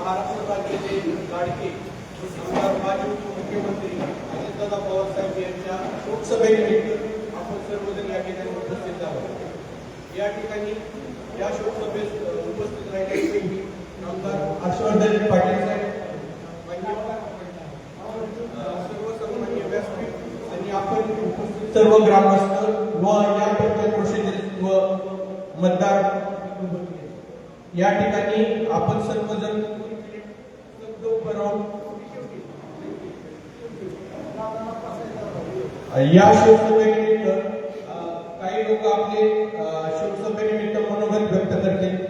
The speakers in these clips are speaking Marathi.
महाराष्ट्र राज्याचे लाडके आमदार माजी मुख्यमंत्री अजितदादा पवार साहेब यांच्या शोकसभेनिमित्त आपण सर्वजण या ठिकाणी उपस्थित आहोत। या ठिकाणी या शोकसभेत उपस्थित राहिलेले आमदार हर्षवर्धन पाटील साहेब, सर्व सन्माननीय व्यासपीठ आणि आपण उपस्थित सर्व ग्रामस्थ व या पंचायत परिषदेत व मतदार या ठिकाणी आपण सर्वजण या शोकसभेनिमित्त काही लोक आपले शोकसभेनिमित्त मनोगत व्यक्त करतील।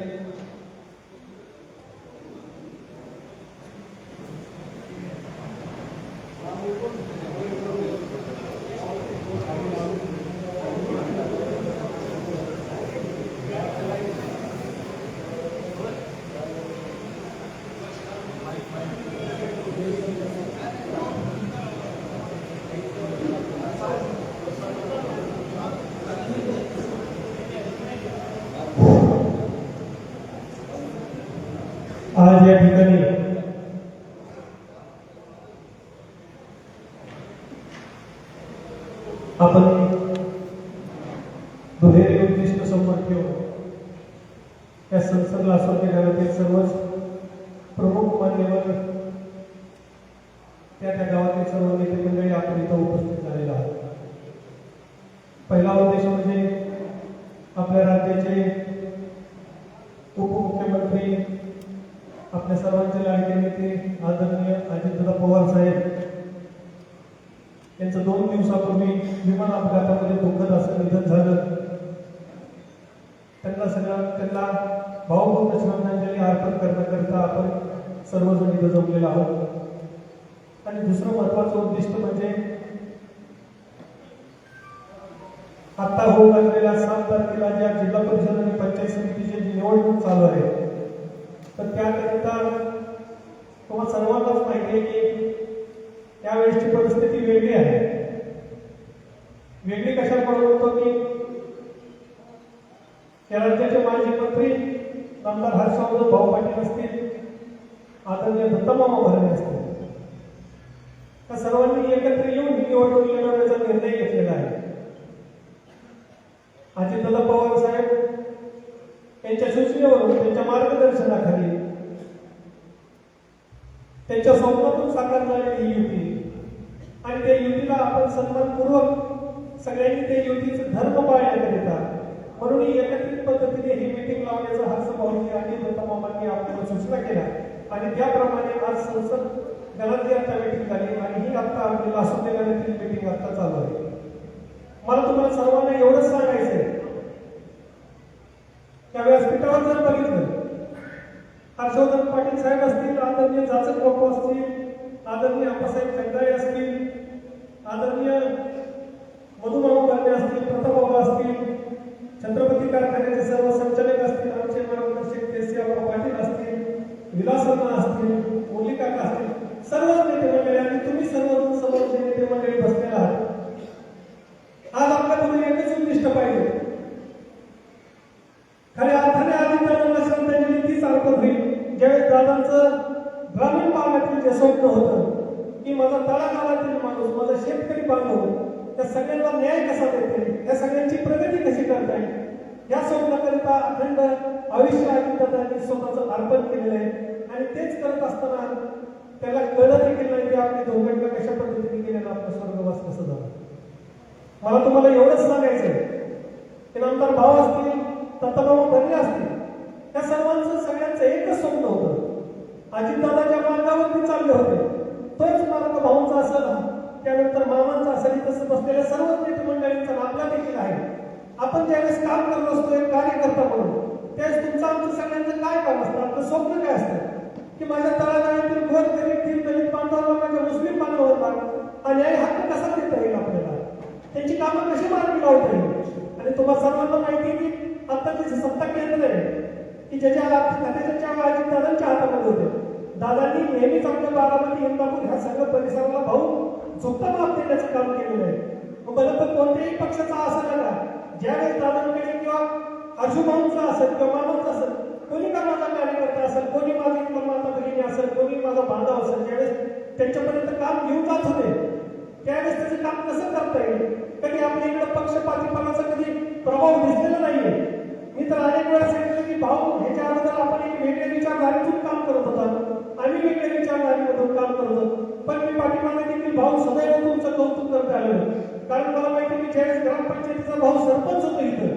आज या ठिकाणी आपण दुहेरी उद्दिष्ट समोर ठेवून या संसद लासोटे गावातील सर्वच प्रमुख मान्यवर त्या गावातील सर्व नेते मंडळी आपण इथं उपस्थित झालेला आहोत। पहिला उद्देश म्हणजे आपल्या राज्याचे उपमुख्यमंत्री आपल्या सर्वांचे लाडके नेते आदरणीय अजितदादा पवार साहेब यांचं 2 दिवसापूर्वी विमान अपघातामध्ये दुःखद असं निधन झालं। त्यांना भावपूर्ण श्रद्धांजली अर्पण करण्याकरिता आपण सर्वजण इथं जमलेलो आहोत। आणि दुसरं महत्वाचं उद्दिष्ट म्हणजे आता होऊ लागलेल्या 7 तारखेला ज्या जिल्हा परिषद आणि पंचायत समितीची जी निवडणूक चालू आहे, तर त्याकरिता तुम्हाला सर्वांनाच माहिती आहे की त्यावेळेसची परिस्थिती वेगळी आहे। वेगळी कशामुळे होतो की या राज्याचे माजी मंत्री आमदार हर्षवर्धन भाऊ पाटील असतील, आदरणीय दत्तमामा भरणे असतील, त्या सर्वांनी एकत्र येऊन ही निवडणूक लढवण्याचा निर्णय घेतलेला आहे। अजितदादा पवार साहेब त्यांच्या सूचनेवरून, त्यांच्या मार्गदर्शनाखाली, त्यांच्या स्वप्नातून साकार झालेली ही युती आणि त्या युतीला आपण सन्मानपूर्वक सगळ्यांनी त्या युतीचे धर्म पाळण्याकरिता म्हणून एकत्रित पद्धतीने ही मीटिंग लावण्याचा हर्ष भाऊंनी आणि दत्तमामांनी आपल्याला सूचना केल्या आणि त्याप्रमाणे आज संसद गणाची आता मीटिंग झाली आणि ही आता आपली लासोटे गणातील मीटिंग आता चालू आहे। मला तुम्हाला सर्वांना एवढंच सांगायचं आहे, त्या व्यासपीठावर जर बघितलं, हर्षवर्धन पाटील साहेब असतील, आदरणीय जाचक बापू असतील, आदरणीय अप्पासाहेब खंडाळे असतील, आदरणीय मधुमामा भरणे असतील, प्रतापबाबा असतील, छत्रपती कारखान्याचे सर्व संचालक असतील, आमचे मार्गदर्शक केसीआर पाटील असतील, विलासन्ना असतील, मोली काका असतील, सर्वच नेते मंडळी आणि तुम्ही सर्वजण समोरचे नेते मंडळी बसलेला आहात। आज आपल्याकडून एकच उद्दिष्ट पाहिजे, खऱ्या अर्थाने आदित्याला श्रद्धांजली तीच अर्पण होईल ज्यावेळेस दादांचं ग्रामीण भागातील जे स्वप्न होतं की माझा तळागाळातील माणूस, माझा शेतकरी बांधव त्या सगळ्यांना न्याय कसा देता येईल, त्या सगळ्यांची प्रगती कशी करता येईल या स्वप्नाकरिता अखंड आयुष्य आदित्यदादांनी स्वतःचं अर्पण केलेलं आहे आणि तेच करत असताना त्याला कळलं देखील नाही की आपली दुर्घटना कशा पद्धतीने केल्यानं आपलं स्वर्गवास कसं झालं। मला तुम्हाला एवढंच सांगायचं आहे की आमदार भाऊ असतील, दत्तमामा भरणे असतील, त्या सर्वांचं सगळ्यांचं एकच स्वप्न होतं, अजितदादाच्या मार्गावरती चालले होते, तोच मार्ग भाऊंचा असेल, त्यानंतर मामांचा असेल, तसं बसलेल्या सर्व नेते मंडळींचा आपला देखील आहे। आपण ज्यावेळेस काम करत असतो एक कार्यकर्ता म्हणून, त्यावेळेस तुमचं आमचं सगळ्यांचं काय काम असतं, आपलं स्वप्न काय असतं की माझ्या तळागाळातील गोरगरीब दलित बांधवांना, माझ्या मुस्लिम बांधवांना न्याय हक्क कसा देता येईल, आपल्याला त्यांची कामं कशी मार्गी लावता येईल। आणि तुम्हाला सर्वांना माहिती आहे की आता जे सत्ता केंद्र आहे की ज्याच्या अजितदादांच्या हातामध्ये होते, दादांनी नेहमीच आपल्या बारामती, इंदापूर ह्या सगळ्या परिसराला भाऊ झोपता माप देण्याचं काम केलेलं आहे। बरं, तर कोणत्याही पक्षाचा असं नका, ज्यावेळेस दादांकडे किंवा आजूबाजूचा असेल किंवा मामांचा असेल, कोणी का माझा कार्यकर्ता असेल, कोणी माझी माता भगिनी त्यांच्यापर्यंत काम घेऊन जात होते, त्यावेळेस त्याचं काम कसं करता येईल? कधी आपल्या इकडे पक्षपातीपणाचा कधी प्रभाव दिसलेला नाहीये. मी तर अनेक वेळा सांगितलं की भाऊ, ह्याच्या अगोदर आपण एक वेगळ्या विचारधारेतून काम करत होता, आम्ही वेगळ्या विचारधारेमधून काम करत होतो. पण मी पाठीमागे देखील भाऊ सदैव तुमचं कौतुक करत आलेलो, कारण मला माहिती की ज्यावेळेस ग्रामपंचायतीचा भाऊ सरपंच होतो इथं,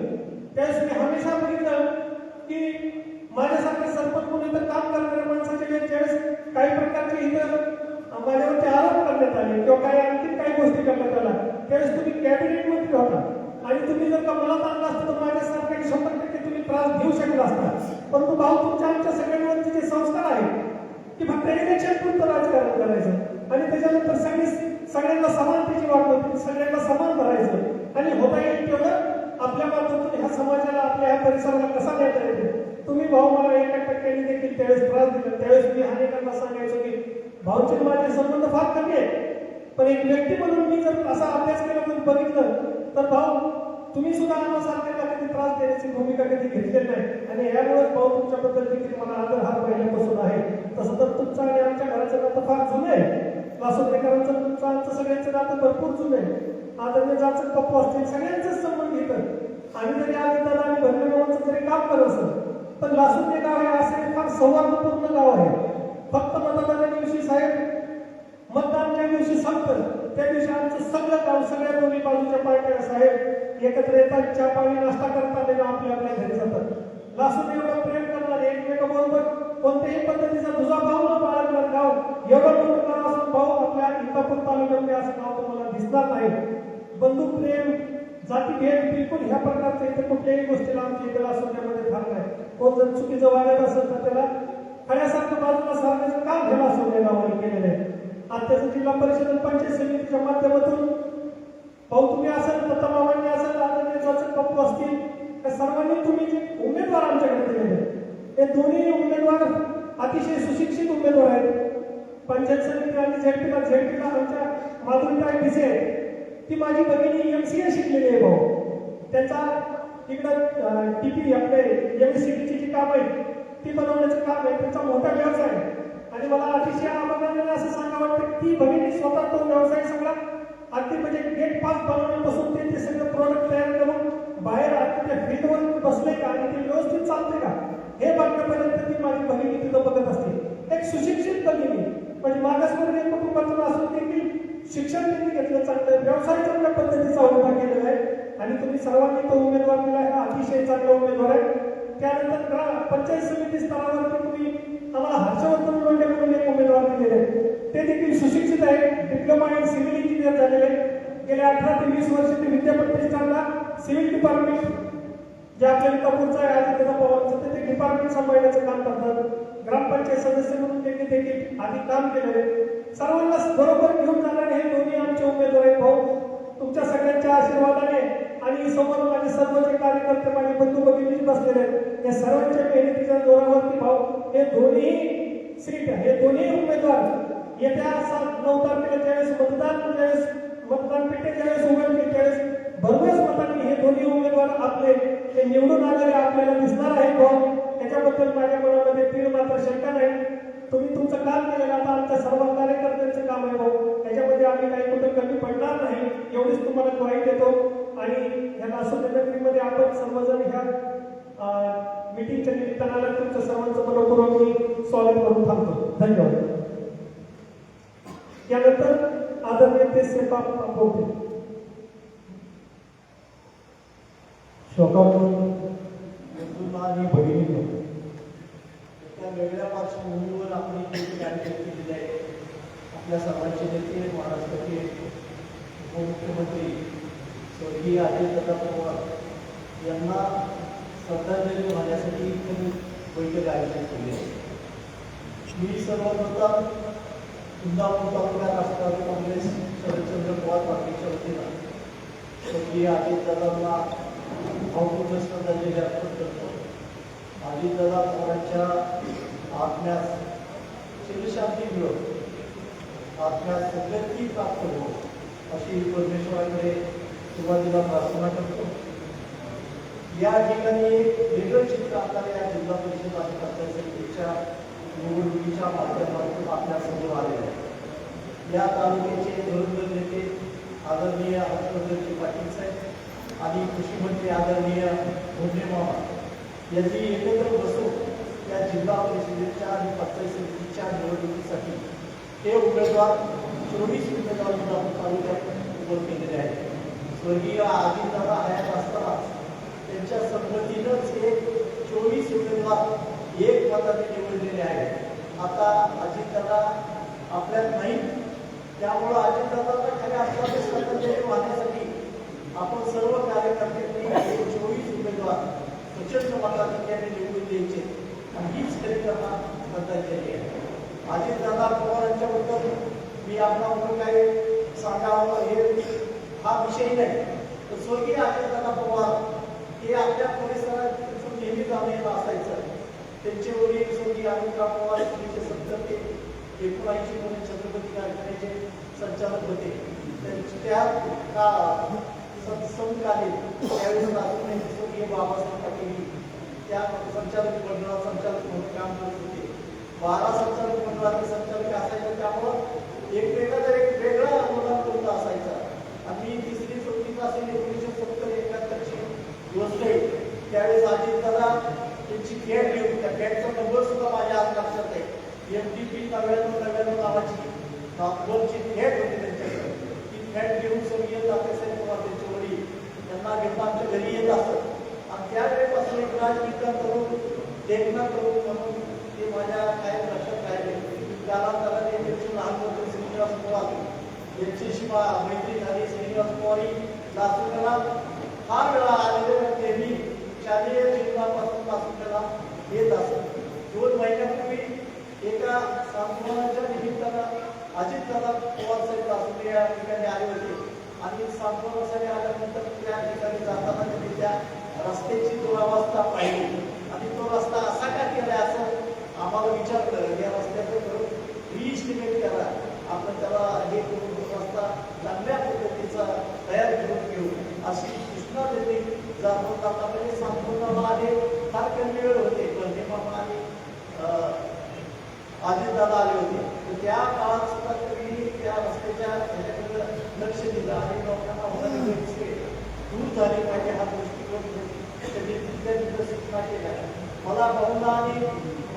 त्यावेळेस मी हमेशा बघितलं की माझ्यासारखे सरपंच म्हणून इथं काम करणाऱ्या माणसाच्या वेळेस ज्यावेळेस काही प्रकारचे इथं माझ्यावरती आरोप करण्यात आले किंवा काही आणखी काही गोष्टी करण्यात आल्या, त्यावेळेस तुम्ही कॅबिनेट मंत्री होता आणि तुम्ही जर का मनात आणलं असतं तर माझ्यासारखे 100% तुम्ही त्रास देऊ शकला असता. परंतु भाऊ, तुमच्या आमच्या सगळ्यांवरचे जे संस्कार आहेत की फक्त इलेक्शन पुरतं राजकारण करायचं आणि त्याच्यानंतर सगळ्यांना समानतेची वाट होती, सगळ्यांना समान करायचं आणि होता येईल तेवढं आपल्या माध्यमातून ह्या समाजाला, आपल्या ह्या परिसराला कसा देता येईल. तुम्ही भाऊ मला 1% देखील त्यावेळेस त्रास दिला. त्यावेळेस मी अनेकांना सांगायचो की भाऊचे माझे संबंध फार कमी आहेत, पण एक व्यक्ती म्हणून मी जर असा अभ्यास केला म्हणून बघितलं तर भाऊ, तुम्ही सुद्धा आम्हाला कधी त्रास देण्याची भूमिका कधी घेतलेली नाही आणि यामुळेच भाऊ तुमच्याबद्दल देखील मला आदर हा पहिल्यापासून आहे. तसं तर तुमचं आणि आमच्या घराचं नातं फार जुनं आहे. लासोदेकरांचं तुमचं आमचं सगळ्यांचं नातं भरपूर जुनं आहे. आदरणीय जाचक पप्पू असतील, सगळ्यांचंच संबंध घेतं. आम्ही जरी आधी दादा आणि भरलेगावांचं जरी काम करत असं, पण लासोदे गाव हे असं फार सौहार्दपूर्ण गाव आहे. फक्त मतदानाच्या दिवशी साहेब, मतदानाच्या दिवशी संपतं, त्या दिवशी आमचं सगळं गाव, सगळ्या दोन्ही बाजूच्या पार्ट्या साहेब एकत्र येतात, चहा पाणी नाश्ता करतात, आपल्या आपल्या घरी जातात. लासून एवढं प्रेम करणार, एकमेकाबरोबर कोणत्याही पद्धतीचा दुजाभाव न बाळगणार गाव, एवढं मोठं गाव असून भाऊ आपल्या इंदापूर तालुक्यामध्ये असं गाव तुम्हाला दिसणार नाही. बंधू प्रेम, जातीभेद बिलकुल ह्या प्रकारचं इथे कुठल्याही गोष्टीला आमच्या इथे लासोड्यामध्ये फार नाही. कोण जर चुकीचं वागत असेल तर त्याला खड्यासारखं बाजूला सारण्याचं काम हे लासोड्या गावाने केलेलं आहे. आत्ताचं जिल्हा परिषद आणि पंचायत समितीच्या माध्यमातून भाऊ तुम्ही असाल, दत्तमामांनी असाल, आदरणीय जाचक पप्पू असतील, या सर्वांनी तुम्ही जे उमेदवार आमच्याकडे दिलेले, हे दोन्ही उमेदवार अतिशय सुशिक्षित उमेदवार आहेत. पंचायत समिती आणि झेडपीला आमच्या माधुरीताई भिसे, ती माझी भगिनी MCA शिकलेली आहे भाऊ. त्याचा इकडं टीपी आपले MSCBची जी काम आहे ती बनवण्याचं काम आहे, त्यांचा मोठा व्यवसाय आहे आणि मला अतिशय आनंदाने असं सांगा वाटतं की ती भगिनी स्वतः तो व्यवसाय सगळा अगदी म्हणजे गेट पास बनवण्यापासून ते सगळं प्रोडक्ट तयार करून बाहेर अगदी त्या फील्डवर बसले का आणि ते व्यवस्थित चालते का हे बघण्यापर्यंत ती माझी भगिनी तिथं बघत असते. एक सुशिक्षित भगिनी, म्हणजे मागासवर्गीय कुटुंबातून असून देखील शिक्षण त्यांनी घेतलं, चांगलं व्यवसाय चांगल्या पद्धतीचा उभा केलेला आहे आणि तुम्ही सर्वांनी तो उमेदवार दिला आहे, अतिशय चांगला उमेदवार आहे. त्यानंतर पंचायत समिती स्तरावरती तुम्ही आम्हाला हर्षवर्धन लोंढे म्हणून एक उमेदवार दिलेले आहेत, ते देखील सुशिक्षित आहे, डिप्लोमा इन सिव्हिल इंजिनियर झालेले, गेल्या 18 ते 20 वर्ष ते विद्याप्रतिष्ठानला सिव्हिल डिपार्टमेंट जे आपल्या इंदापूरचं आहे आदित्य पवारांचं ते डिपार्टमेंट सांभाळण्याचं काम करतात. ग्रामपंचायत सदस्य म्हणून त्यांनी देखील आधी काम केलेले. सर्वांना बरोबर घेऊन जाणारे हे दोन्ही आमचे उमेदवार आहेत भाऊ. तुमच्या सगळ्यांच्या आशीर्वादाने आणि समोर माझे सर्व जे कार्यकर्ते, माझे बंधू भगिनी बसलेले आहेत, या सर्वांच्या मेहनतीच्या जोरावरती भाऊ हे दोन्ही सीट, हे दोन्ही उमेदवार येत्या 9 तारखेला ज्यावेळेस मतदान पेटे ज्यावेळेस उघडतील त्यावेळेस भरघोस मतांनी हे दोन्ही उमेदवार आपले ते निवडून आलेले आपल्याला दिसणार आहे भाऊ. त्याच्याबद्दल माझ्या मनामध्ये तीळ मात्र शंका नाही. तुम्ही तुमचं काम केलेलं, आता आमच्या सर्व कार्यकर्त्यांचं काम आहे भाऊ, त्याच्यामध्ये आम्ही काही कुठं कमी पडणार नाही एवढीच तुम्हाला ग्वाही देतो. आणि या लासोदेमध्ये आपण सर्वजण ह्या मीटिंगच्या निमित्तानं तुमचं सर्वांचं मनपूर्वक मी स्वागत करून थांबतो. धन्यवाद. यानंतर आदरणीय ते सेपा बोलते. आणि भगिनी त्या वेगळ्या पार्श्वभूमीवर आपण कार्यक्रम केलेले आहे. आपल्या सर्वांचे नेते, महाराष्ट्राचे उपमुख्यमंत्री स्वर्गीय अजितदादा पवार यांना श्रद्धांजली वाहण्यासाठी बैठक आयोजित केली आहे. मी सर्वप्रथम इंदापूर तालुका राष्ट्रवादी काँग्रेस शरदचंद्र पवार पार्टीच्या वतीनं स्वर्गीय अजितदादांना भावपूर्ण श्रद्धांजली अर्पण करतो. अजितदादा पवारांच्या आत्म्यास चिरशांती मिळो, आत्म्यास सद्गती प्राप्त हो अशी परमेश्वराकडे सुरुवातीला प्रार्थना करतो. या ठिकाणी एक वेगळं चित्र आपल्याला या जिल्हा परिषद आणि पंचायत समितीच्या निवडणुकीच्या माध्यमातून आपल्या समोर आलेलं आहे. या तालुक्याचे धुरंधर नेते आदरणीय हर्षवर्धनजी पाटील साहेब आणि कृषी मंत्री आदरणीय भोंडे मामा यांनी एकत्र बसून या जिल्हा परिषदेच्या आणि पंचायत समितीच्या निवडणुकीसाठी हे उमेदवार 24 उमेदवार तालुक्यात उभं केलेले आहेत। स्वर्गीय आदिदादा हयात असताना त्यांच्या संमतीनंच हे 24 उमेदवार एक मताने निवडलेले आहेत। आता अजितदादा आपल्यात नाही, त्यामुळं अजितदादांना खऱ्या अर्थाने श्रद्धांजली वाहण्यासाठी आपण सर्व कार्यकर्त्यांनी 24 उमेदवार प्रचंड मताधिक्याने निवडून द्यायचे आणि हीच खरी त्यांना श्रद्धांजली आहे। अजितदादा पवारांच्याबद्दल मी आपल्याबरोबर काही सांगावं हे हा विषय नाही, तर स्वर्गीय अजितदादा पवार हे आपल्या परिसरात नेहमी जाणं असायचं। त्यांचे वडील स्वर्गीय अमितराव पवार 1970 ते 1979 मध्ये छत्रपती कारखान्याचे संचालक होते। त्या समकालीन त्यावेळेस अजूनही स्वर्गीय बाबासाहेब पाटील त्या संचालक मंडळात संचालक म्हणून काम करत होते। 12 संचालक मंडळाचे संचालक असायचे, त्यामुळं एक वेगळा आंदोलन असायचा। आणि तिसरी चौथी असेल 1970-71ची गोष्ट आहे, त्यावेळेस अजितदादा त्यांची भेट घेऊन त्या भेटचा नंबर सुद्धा माझ्या आज लक्षात आहे। MDP 9999 नावाची नागपूरची भेट होती त्यांच्याकडे। ती भेट घेऊन स्वर्गीय तात्यासाहेब पवार त्यांचे वडील त्यांना घेऊन आमच्या घरी येत असत आणि त्यावेळेपासून एक राजकीय करून देखना करून म्हणून ते माझ्या काय लक्षात राहिले। कालांतराने त्यांचे लहान मोठे श्रीनिवास पवार यांच्याशी मैत्री झाली। श्रीनिवास पवारी लासूरला हा वेळा आलेले नेहमी शालेय जीवनापासून त्याला येत असत। 2 महिन्यापूर्वी एका सांत्वनाच्या निमित्तानं अजितदादा पवार साहेब लासूर या ठिकाणी आले होते आणि सांत्वनासाठी आल्यानंतर त्या ठिकाणी जाताना त्यांनी त्या रस्त्याची दुरावस्था पाहिली आणि तो रस्ता असा का केलाय असं आम्हाला विचारलं। या रस्त्याचं रिइस्टिमेट करा, आपण त्याला हे करून रस्ता चांगल्या पद्धतीचा तयार करून घेऊ अशी सूचना त्यांनी जाता म्हणजे सांत्वनाला आले फार कमी वेळ होते, पण हे मामा आणि अजितदादा आले होते। तर त्या काळात सुद्धा त्यांनी त्या रस्त्याच्या ह्याच्याकडे लक्ष दिलं आणि लोकांना होणारे रस्ते दूर झाले पाहिजे हा दृष्टिकोन त्यांनी तिथल्या सूचना केल्या। मला भाऊंना आणि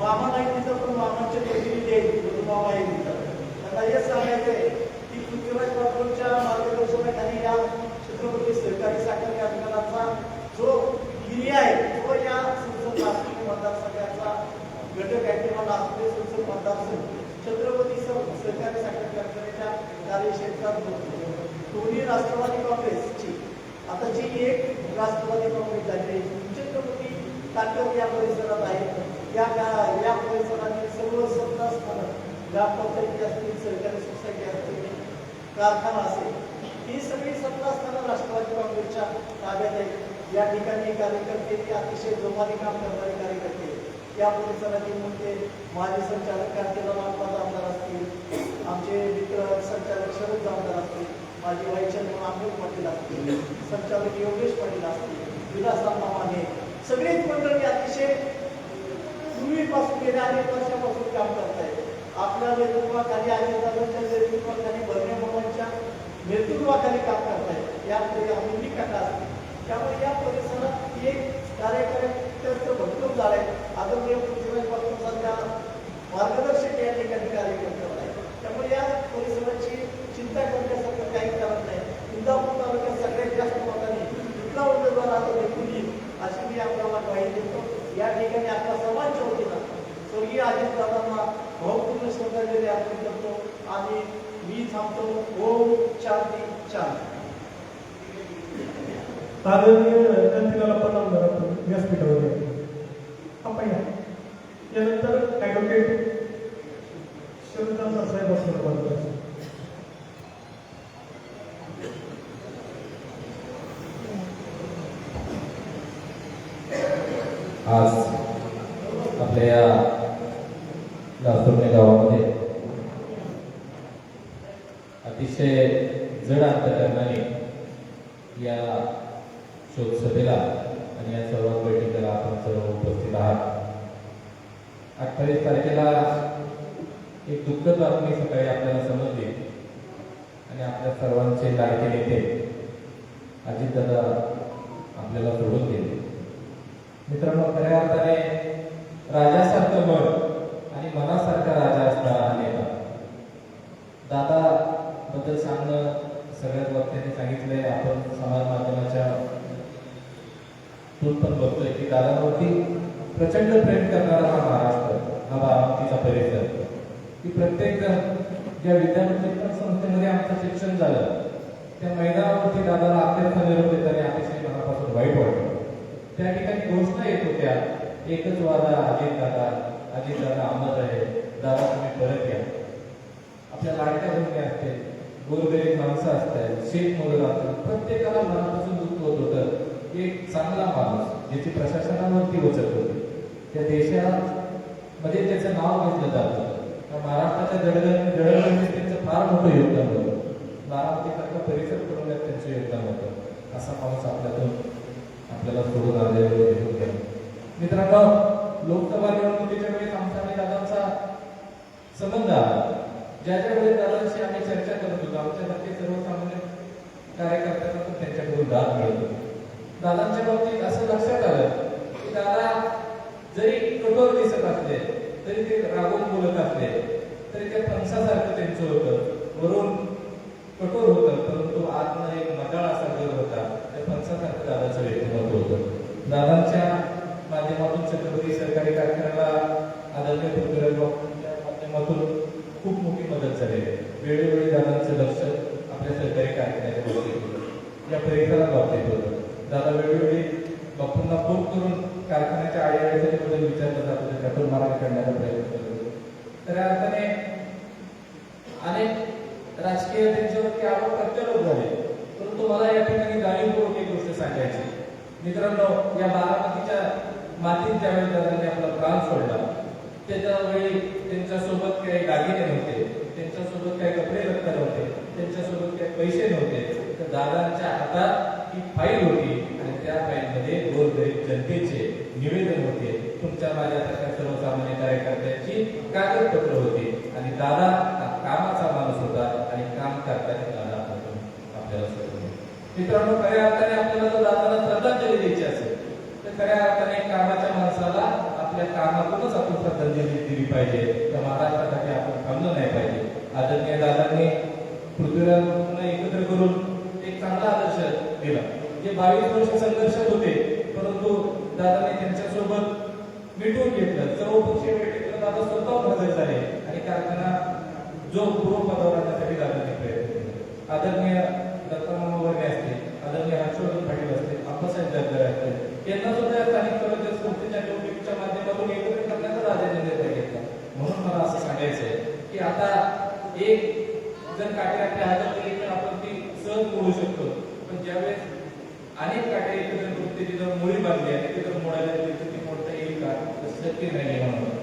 मामा नाही तिथं, पण मामाचे प्रतिनिधी आहेत मामा आहे तिथं, त्यांना हे सांगायचं आहे की पृथ्वीराज पाटोलच्या मार्गदर्शनाखाली या छत्रपती सहकारी साखर कारखान्याचा जो एरिया आहे तो या संसद नाशिक मतदारसंघाचा घटक आहे किंवा नाशिक संसद मतदारसंघ छत्रपती सहकारी साखर कारखान्याच्या कार्यक्षेत्रात होतो। दोन्ही राष्ट्रवादी काँग्रेसची आता जी एक राष्ट्रवादी काँग्रेस झाली छत्रपती ताकद या परिसरात आहे। या परिसरातील सर्व सत्ता स्थानं ग्रामपंचायती असतील, सहकारी सोसायटी असतील, कारखाना असेल, ही सगळी सत्ता स्थानं राष्ट्रवादी काँग्रेसच्या ताब्यात आहेत। या ठिकाणी कार्यकर्ते अतिशय जोमाने काम करणारे कार्यकर्ते या परिसरातील म्हणजे माजी संचालक कार्तिला मालपाद आमदार असतील, आमचे मित्र संचालक शरद आमदार असतील, माझे वाईचंद्र अमोल पाटील असतील, संचालक योगेश पाटील असतील, विलासराव माने, सगळीच मंडळी अतिशय पूर्वीपासून गेल्या अनेक वर्षापासून काम करत आहेत। आपल्या नेतृत्वाखाली अजितदादांच्या नेतृत्वाखाली भरणे मामांच्या नेतृत्वाखाली काम करत आहेत। यामध्ये अमिनी काका असतील, त्यामुळे या परिसरात एक कार्यकर्त्यांचं भरपूर झालं आहे। आदरणीय पृथ्वीराज सध्या मार्गदर्शक या ठिकाणी कार्य करत आहे, त्यामुळे या परिसराची चिंता करण्यासारखं काही कारण नाही। इंदापूर तालुक्यात सगळ्यात जास्त मताने कुठला उमेदवार आता देखील येईल अशी मी आपल्याला ग्वाही देतो। या ठिकाणी आपल्या सर्वांच्या वतीनं स्वर्गीय अजितदादांना भावपूर्ण श्रद्धांजली अर्पण करतो आणि मी थांबतो। ओम शांती शांती। आदरणीय क्रांतिलाल प्रणामदार व्यासपीठावर आपण यानंतर ॲडव्होकेट शरदांचा साहेब असं आज आपल्या या लासुर्णे गावामध्ये अतिशय जड अंतकरणाने या शोध सभेला आणि या सर्व बैठकीला आपण सर्व उपस्थित आहात। 28 तारखेला एक दुःखद बातमी सकाळी आपल्याला समजली आणि आपल्या सर्वांचे लाडके नेते अजितदादा आपल्याला सोडून गेले. मित्रांनो, खऱ्या अर्थाने राजासारखं मन आणि मनासारखा राजा असणारा हा नेता. दादा बद्दल सांगणं सगळ्यात वक्त्यांनी सांगितलंय. आपण समाज माध्यमाच्या तून पण बघतोय की दादावरती प्रचंड प्रेम करणारा हा महाराष्ट्र, हा बारामतीचा परिसर, की प्रत्येक ज्या विद्यापीठ संस्थेमध्ये आमचं शिक्षण झालं त्या मैदानावरती दादाला अत्यंत निरोप देताना अतिशय मनापासून वाईट वाटतं. त्या ठिकाणी घोषणा येत होत्या, एकच वादा अजितदादा, अजितदादा अमर आहे, दादा तुम्ही परत या. आपल्या लाडक्या बहिणी असते, गोरगरीब माणसं असतात, शेत मुलं असतात, प्रत्येकाला मनापासून दुःख होत होतं. एक चांगला माणूस ज्याची प्रशासनावरती वचत होती, त्या देशामध्ये त्याचं नाव घेतलं जात होतं. महाराष्ट्राच्या जडणघडणीत त्यांचं फार मोठं योगदान होतं. बारामतीसारखा परिसर पुरवण्यात त्यांचं योगदान होतं. असा माणूस आपल्याला सोडून आलेला दिसून गेला. मित्रांनो, लोकसभा निवडणुकीच्या वेळेस आमचा आणि दादांचा संबंध आला. ज्या वेळेस दादांशी आम्ही चर्चा करत होतो, आमच्यासारखे सर्वसामान्य कार्यकर्त्यांना पण त्यांच्याकडून दाद मिळत होती. दादांच्या बाबतीत असं लक्षात आलं की दादा जरी कठोर दिसत असले, तरी ते रागवून बोलत असले, तरी त्या फणसासारखं त्यांचं होतं. वरून कठोर होतं, परंतु आतनं एक मजाळ असा घर होता. त्या फणसासारखं दादाचं व्यक्तिमत्व होतं. दादांच्या माध्यमातून छत्रपती सहकारी कारखान्याला आदरणीय पृथ्वीराज बापूंच्या माध्यमातून खूप मोठी मदत झाली आहे. वेळोवेळी दादांचं लक्ष आपल्या सहकारी कारखान्याच्या बाबतीत होतं, या परिसराच्या बाबतीत होतं. दादा वेळोवेळी बापूंना फोन करून कारखान्याच्या अडीअडचणीबद्दल विचारलं जात होतं, त्यातून मार्ग काढण्याचा प्रयत्न करत होते. तर या अर्थाने अनेक राजकीय त्यांच्यावरती आरोप प्रत्यारोप झाले, परंतु मला या ठिकाणी जाणीवपूर्वक एक गोष्ट सांगायची. मित्रांनो, या बारामतीच्या मातीत ज्यावेळी दादांनी आपला प्राण सोडला, त्याच्यावेळी त्यांच्यासोबत काही दागिने नव्हते, त्यांच्यासोबत काही कपडे लत्ता नव्हते, त्यांच्यासोबत काही पैसे नव्हते. तर दादांच्या हातात ही फाईल होती आणि त्या फाईलमध्ये गोरगरीब जनतेचे निवेदन होते, तुमच्या माझ्यासारख्या सर्वसामान्य कार्यकर्त्यांची कागदपत्र होती. आणि दादा हा कामाचा माणूस होता आणि काम करताना दादा आपल्याला सोडून. मित्रांनो, खऱ्या अर्थाने आपल्याला जर दादाला श्रद्धांजली द्यायची असेल तर खऱ्या अर्थाने कामाच्या माणसाला आपल्या कामातूनच आपण श्रद्धांजली दिली पाहिजे. त्या महाराष्ट्रासाठी आपण थांबलं नाही पाहिजे. आदरणीय दादांनी पृथ्वीराज एकत्र करून एक चांगला आदर्श दिला. जे 22 वर्ष संघर्षात होते, परंतु दादाने त्यांच्यासोबत मिटवून घेतलं. सर्वपक्षीय बैठकीला दादा स्वतः हजर झाले आणि कारखाना जो पूर्वपदावर आणण्यासाठी दादांनी प्रयत्न केले. आदरणीय दत्तामामा वर्गे असतील, आदरणीय हर्षवर्धन पाटील असतील, आप्पासाहेब जगदाळे असतील, यांना सुद्धा या स्थानिक स्वराज्य संस्थेच्या निवडणुकीच्या माध्यमातून एकत्र करण्याचा दादाने निर्णय घेतला. म्हणून मला असं सांगायचं आहे की आता एक जर काटे आपल्या हातात दिली तर आपण ती सहज मोडू शकतो, पण ज्यावेळेस अनेक काटे एकत्र करून त्याची जर मुळी बांधली आणि ती जर मोडायला गेली तर ती मोडता येईल का? शक्य नाही.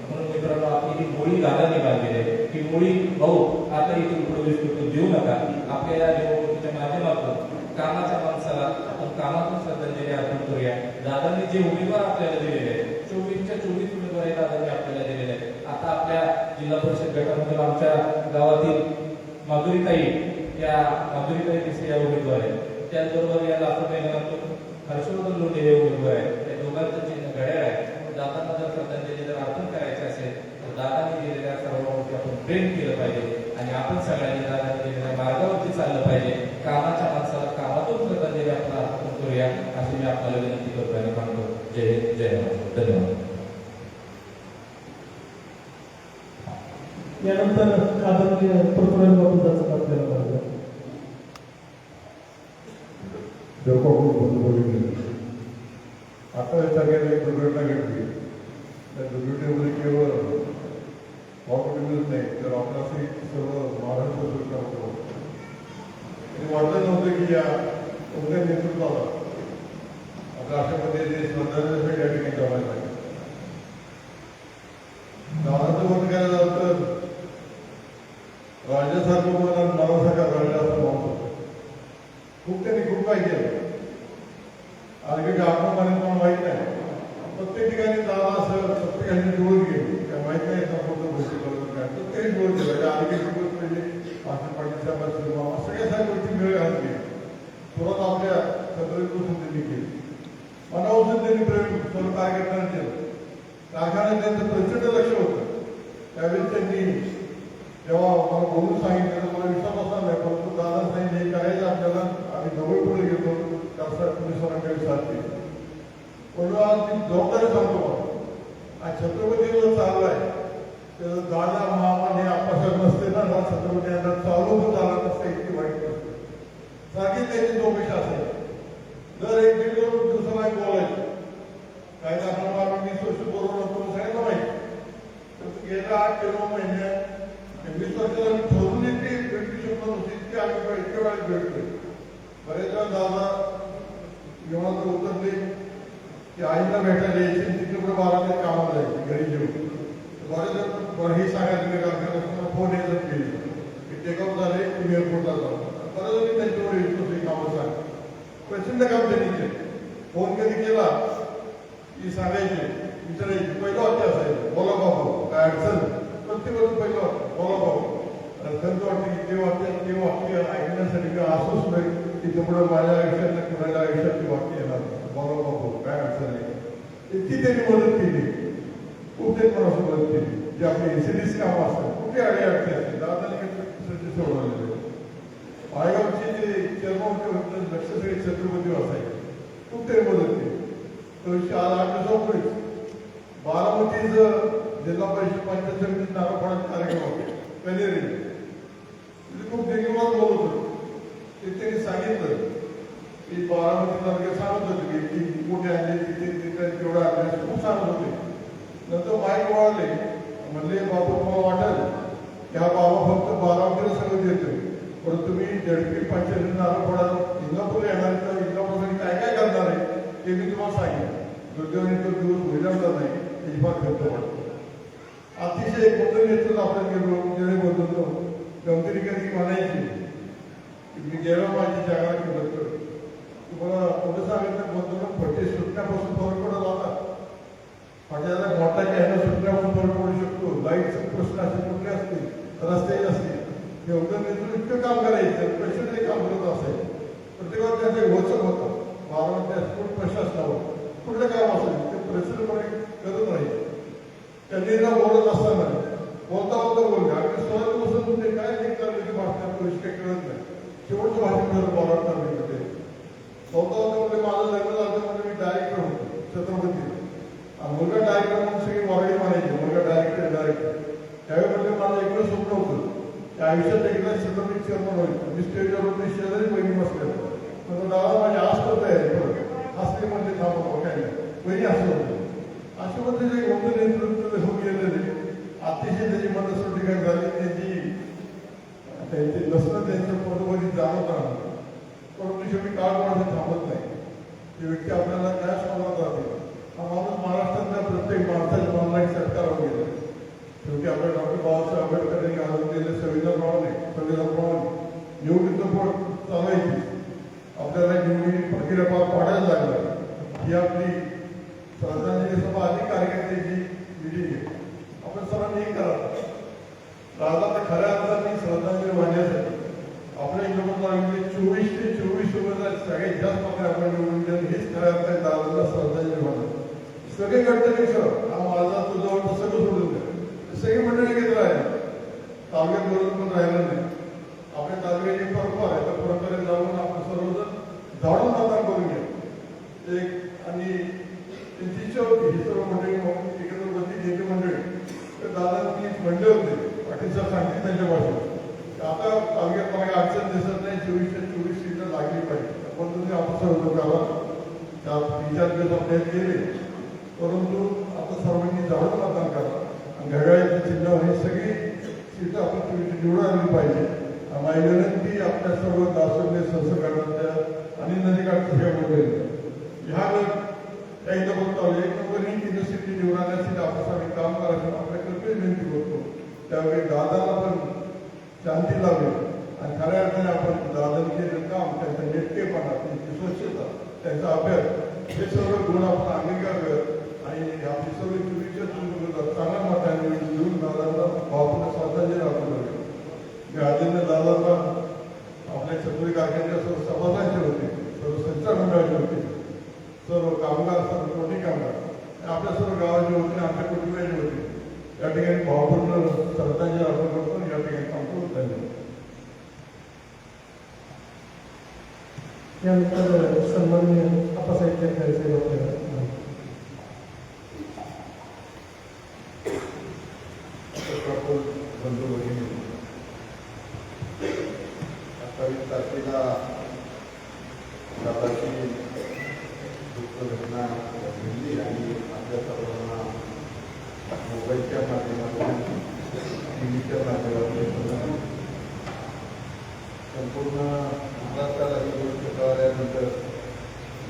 म्हणून मित्रांनो, आपली ही मुळी दादांनी बांधलेली आहे. ही मुळी भाऊ आता इथून पुढे विस्तृत देऊ नका. आपल्या या निवडणुकीच्या माध्यमातून कामाच्या माणसाला आपण कामातून श्रद्धांजली अर्पण करूया. दादांनी जे उमेदवार आपल्याला दिलेले आहेत, 24च्या 24 उमेदवार दादांनी आपल्याला दिलेले आहेत. आता आपल्या जिल्हा परिषद गटामधून आमच्या गावातील माधुरीताई, या माधुरीताई दिसे या उमेदवार आहेत. त्याचबरोबर या लातूर मैदानातून हर्षवर्धन लोटे हे उमेदवार आहेत. त्या दोघांचं चिन्ह घड्याळ आहे. दादांना जर श्रद्धांजली जर अर्पण करायचे असेल तर दादांनी दिलेल्या सर्वांवरती आपण प्रेम केलं पाहिजे आणि आपण सगळ्यांनी दादांनी दिलेल्या मार्गावरती चाललं पाहिजे. कामाच्या माणसाला कामातून श्रद्धांजली आपण अर्पण करूया अशी मी आपल्याला विनंती करतो आणि मानतो. जय हिंद, जय महाराष्ट्र. धन्यवाद. यानंतर आदरणीय पृथ्वीराज बापूंचा आपल्याला मार्ग. आता सगळ्यांनी एक दुर्घटना घडली. त्या दुर्घटनेमध्ये केवळ ऑपरेटिव्हच नाही तर आपल्याशी सर्व महाराष्ट्र सुरक्षा होतो. वाटलं नव्हतं की या कोणत्या नेतृत्वाला आता अशा पद्धतीने श्रद्धांजलीसाठी या ठिकाणी जमायला लागेल. दादाचं मत करायला झालं तर राज्यासारखं पण मनासारखा राजा असं माणूस होतं. खूप त्यांनी खूप काही केलं. आज काही आत्ममाने मला माहीत नाही. प्रत्येक ठिकाणी दादा असं प्रत्येकाने जोड गेली काय माहीत नाही कोणत्या गोष्टी करतो काय प्रत्येक जोड गेला. अधिकारी म्हणजे पाटील साहेब सगळ्या राजकारणात त्यांचं प्रचंड लक्ष होतं. त्यावेळी त्यांनी जेव्हा मला बोलून सांगितलं तर मला विश्वास असणार नाही, परंतु दादा सांगितलं हे करायचं आपल्याला, आम्ही जवळ पुढे घेतो त्यासाठी तुम्ही सरांकडे साथ केली. पण आज ती जबाबदारी सांगतो मला, आज छत्रपती जो चाललाय तर दादा मामाने आपल्यासारखं नसते ना, छत्रपती यांना चालू पण झाला नसतं, इतकी वाईट नसते. सारखी त्यांची चौकशी असेल, दर 1-1.5 दिवसाला बोलायचं. काही दाखला आम्ही 20 वर्ष बरोबर होतो सगळ्यांना माहिती. तर गेल्या 8-9 महिन्यात 20 वर्षाला आम्ही ठरवून इतकी भेटू शकतो नव्हती, इतकी आम्ही इतक्या वेळेस भेटतोय. बरेच वेळा दादा विमानात उतरले की आईला भेटायला यायचे, तिथे पुढे 12 ते कामाला जायचे घरी जेवून. बरेच जण हे सांगायचं मी कारखान्यात फोन यायचं केली की टेकआउट झाले तुम्ही एअरपोर्टला जाऊ. बऱ्याच जणी त्यांच्यावर येतो ते कामं सांग प्रचंड काम त्यांनी केले. फोन कधी केला की सांगायचे, विचारायचे, पहिलं वाक्य असायचं बोला बाबू काय अडचण, प्रत्येक वेळेस पहिलं वाक्य बोला बाबू. खंत वाटते की ते वाक्य ऐकण्यासाठी किंवा आश्वासन आहे की त्यामुळे माझ्या आयुष्यात कुणाच्या आयुष्यात ते वाक्य येणार बोला बाबू काय अडचण आहे. इतकी त्यांनी मदत केली, खूप त्यांनी मला मदत केली. जे आपले एसीडीसी काम असतात कुठे अडचणी असते दादाने सोडवलेले. माळेगावचे जे चेअरमन होते लक्ष सगळे छत्रपती असायचे, खूप त्यांनी मदत केली. तर आज 8 दिवसापूर्वीच बारामतीचं जिल्हा परिषद पंचायत समितीत नारळ फोडायचा कार्यक्रम होते कनेरी. खूप देखील बोलत होतो ते त्यांनी सांगितलं की बारामती तालुक्यात सांगत होते की कुठे आणले तिथे केवढं आणले खूप सांगत होते. नंतर माईक वळले म्हणले बाबा तुम्हाला वाटेल की हा बाबा फक्त बारामतीला सगळं देतोय, परंतु तुम्ही झडपी पंचायत नारळ फोडायला इंदापूर येणार तर इंदापूरसाठी काय काय करणार आहे ते मी तुम्हाला सांगेन. दुर्दैवाने तो दिवस विलंबला नाही, त्याची फार खर्च पडतो. अतिशय मोठं नेतृत्व आपण गेलो जेणे बोलतो गंभीर कधी म्हणायची की मी गेलो माझी जगाला मदत करतो. तुम्हाला कुठं सांगितलं बोलतो ना फटे सुटण्यापासून फरक पडत होता. फाट्याला मोठा कॅनल सुटण्यापासून फरक पडू शकतो. लाईटचे प्रश्न असे कुठले असतील, रस्ते असतील, एवढं नेतृत्व इतकं काम करायचं प्रचंड काम करत असेल. प्रत्येकाला त्यांचं वचक होतं. बारामती कुठं प्रशासनावर कुठलं काम असेल ते प्रचंडपणे करत राहील. त्यांनी ना बोलत असताना बोलता बोलले अगदी सहज बसून तुमचे काय निघतात भाषणात काही कळत नाही. शेवटचं भाषण ठरलं बोलावं बोलता बोलले माझं लग्न झालं म्हणजे मी डायरेक्टर होतो छत्रपती. मुलगा डायरेक्टर म्हणून सगळी मराठी म्हणायची, मुलगा डायरेक्टर. त्यावेळी म्हणजे माझं एकच स्वप्न होतं की आयुष्यात एकदा छत्रपती चेअरमन होईल. मी स्टेजवर मी शेजारी बहिणी बसले म्हणजे दादा माझी आसपत आहे असते म्हणजे थांबवतो काय नाही बहिणी असं होतं. अशा पद्धतीने मोठं नेतृत्व होऊन गेलेले अतिशय त्याची मनस्थिती काय झाली त्यांची नसणं त्यांच्या पदोपदी जाणवत राहणार. परंतु शेवटी काळ कोणाचं थांबत नाही. ती व्यक्ती आपल्याला काय स्मरणात राहते. हा माणूस महाराष्ट्रातल्या प्रत्येक माणसाच्या मनाला एक सत्कार होऊन गेला. शेवटी आपल्या डॉक्टर बाबासाहेब आंबेडकर यांनी घालून दिलेल्या संविधानाप्रमाणे निवडीचं पण चालायची. आपल्याला निवडी प्रक्रिया पार पाडायला लागला. ही आपली श्रद्धांजली सभा अधिक कार्यकर्त्याची मिटिंग आहे. आपण सर्वांनी हे करा. दादाला खऱ्या अर्थाने श्रद्धांजली वाढण्यासाठी आपल्या इंग्रजांना 24 ते 24 सगळ्यात जास्त पत्र आपण निवडून दिलं. हेच खऱ्या अर्थाने दादाला श्रद्धांजली वाढत. सगळे घटनेपेक्षा हा माझा तुझ्यावर सगळं सोडून द्या. सगळी मंडळी घेत राहिले. तालुक्यात बोलून पण राहिलं नाही. आपल्या तालुक्याची परंपरा आहे, त्या परंपरेत जाऊन आपण सर्वजण झाडून मतदान करून घ्या. आणि त्यांची इच्छा होती ही सर्व मंडळी एकत्र बसली नेते मंडळी. तर दादांनी म्हणले होते पाटील सर सांगतील त्यांच्या भाषेत आता तालुक्यात मला अडचण दिसत नाही. 24 ते 24 सीटं लागली पाहिजे. पण तुम्ही आपण सर्व करा. त्या 3-4 दिवस आपल्याला गेले, परंतु आता सर्वांनी झाडून मतदान करा. घड्याळाची चिन्ह ही सगळी सीटं आपण निवडून आणली पाहिजे. माझी विनंती आपल्या सर्व दासोले संस्थांच्या आणि नदीकाठच्या ह्या मंडळी ह्या काही बघतो एक नंबर ही युनिव्हर्सिटी निवडण्यासाठी आपण आम्ही काम करायचं आपल्याकडे विनंती करतो. त्यावेळी दादाला पण शांती लावेल आणि खऱ्या अर्थाने आपण दादाने केलेलं काम, त्यांचा नेटकेपणा, त्यांची स्वच्छता, त्यांचा अभ्यास हे सर्व गुण आपण अंगीकार आणि आपली सर्व चुकीच्या चांगल्या मताने घेऊन दादांना भावपूर्ण श्रद्धांजली अर्पण करूया. मी आदित्य दादांना आपल्या छत्रपती कारखान्याच्या सर्व सभासदांचे होते, सर्व संचालक मंडळाचे होते, सर्व कामगार, सर्व कोणी कामगार आपल्या सर्व गावाचे होते, आमच्या कुटुंबियांचे यानंतर सन्माननीय आप्पासाहेब जगदाळे साहेब आपल्याला बंधू भगिनी, 28 तारखेला दादाची दुःख घटना घडली आणि आपल्या सर्वांना मोबाईलच्या माध्यमातून टीव्हीच्या माध्यमातून संपूर्ण महाराष्ट्राला ही गोष्ट कळल्यानंतर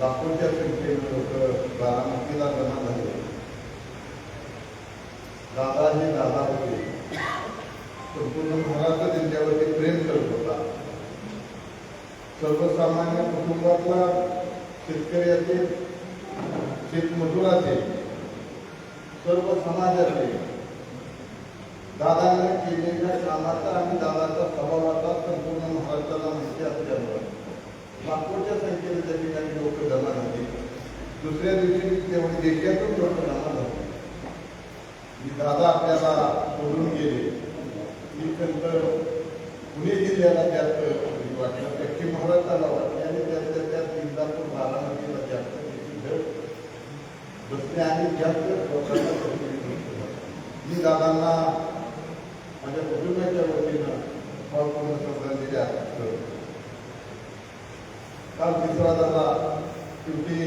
लाखोच्या संख्येने लोक बारामतीला जमा झाले. दादा हे दादा होते. संपूर्ण महाराष्ट्र त्यांच्यावरती प्रेम करत होता. सर्वसामान्य कुटुंबातला शेतकऱ्याचे, शेतमजुराचे, सर्व समाजाचे दादाने केलेल्या कामाचा आणि दादाचा स्वभावाचा संपूर्ण महाराष्ट्राला माहिती असल्यामुळे लाखोच्या संख्येने त्या ठिकाणी लोक जमा झाले. दुसऱ्या दिवशी तेवढे देशातून लोक जमा झाले. दादा आपल्याला सोडून गेले ही खंत पुणे जिल्ह्याला जास्त वाटलं, पश्चिम महाराष्ट्राला वाटली आणि त्यातल्या त्यात इंदापूर बारामतीला जास्त बसले आणि जास्त लोकांना मी दादांना माझ्या कुटुंबाच्या वतीनं भावपूर्ण श्रद्धांजली अर्पण करतो. काल तिसरा दादा शेवटी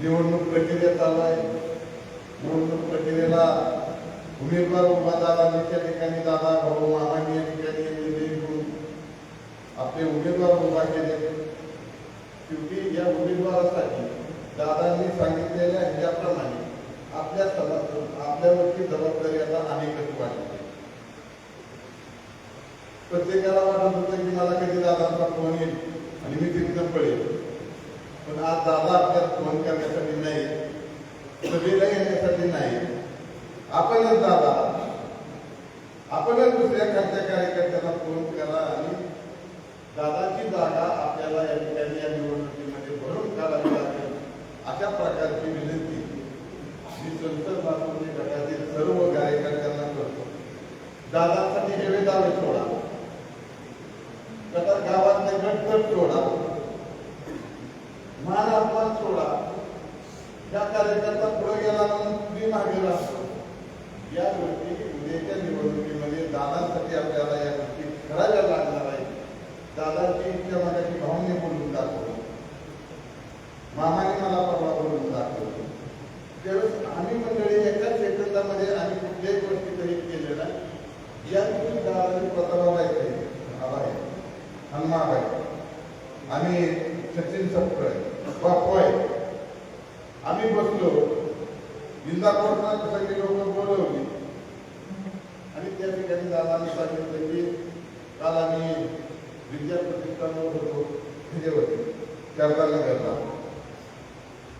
निवडणूक प्रक्रिया चालू आहे. निवडणूक प्रक्रियेला उमेदवार उभा दादांनी त्या ठिकाणी दादा भाऊ मामांनी या ठिकाणी आपले उमेदवार उभा केले. शेवटी या उमेदवारासाठी दादांनी सांगितलेल्या ह्याप्रमाणे आपल्यावरची जबाबदारी आता अनेकच वाटते. प्रत्येकाला वाटत होतं की मला कधी दादांचा फोन येईल आणि मी तिथं पडेल, पण आज दादा आपल्याला फोन करण्यासाठी नाही, सभेला येण्यासाठी नाही, आपणच दादा, आपणच दुसऱ्या खालच्या कार्यकर्त्यांना फोन करा आणि दादाची जागा आपल्याला या ठिकाणी या निवडणुकीमध्ये भरून काढावी लागेल अशा प्रकारची विनंती मी संसद बाजूने गटातील सर्व कार्यकर्त्यांना करतो. दादांसाठी हेवे दावे सोडा, गटात गावातले गटगट सोडा, मान अपमान सोडा. या कार्यकर्ता पुढे गेला म्हणून तुम्ही मागे राहतो. या गोष्टी उद्याच्या निवडणुकीमध्ये दादांसाठी आपल्याला या गोष्टी कराव्या लागणार आहे. दादाची इच्छा माझ्याची भावने बोलून दाखवली, मामाने मला परवा बोलून दाखवली. त्यावेळेस आम्ही मंडळी एका सेकंदामध्ये आम्ही कुठल्याही गोष्टी तरी केलेल्या या गोष्टी दादाची प्रताभाबाई आहे, हनुमाबाई आणि सचिन सपकाळ बापोय आम्ही बसलो. इंदापूरला सगळी लोक बोलवली आणि त्या ठिकाणी दादांनी सांगितलं की काल आम्ही विद्या प्रतिष्ठानावर होतो त्याच्यावरती नगरला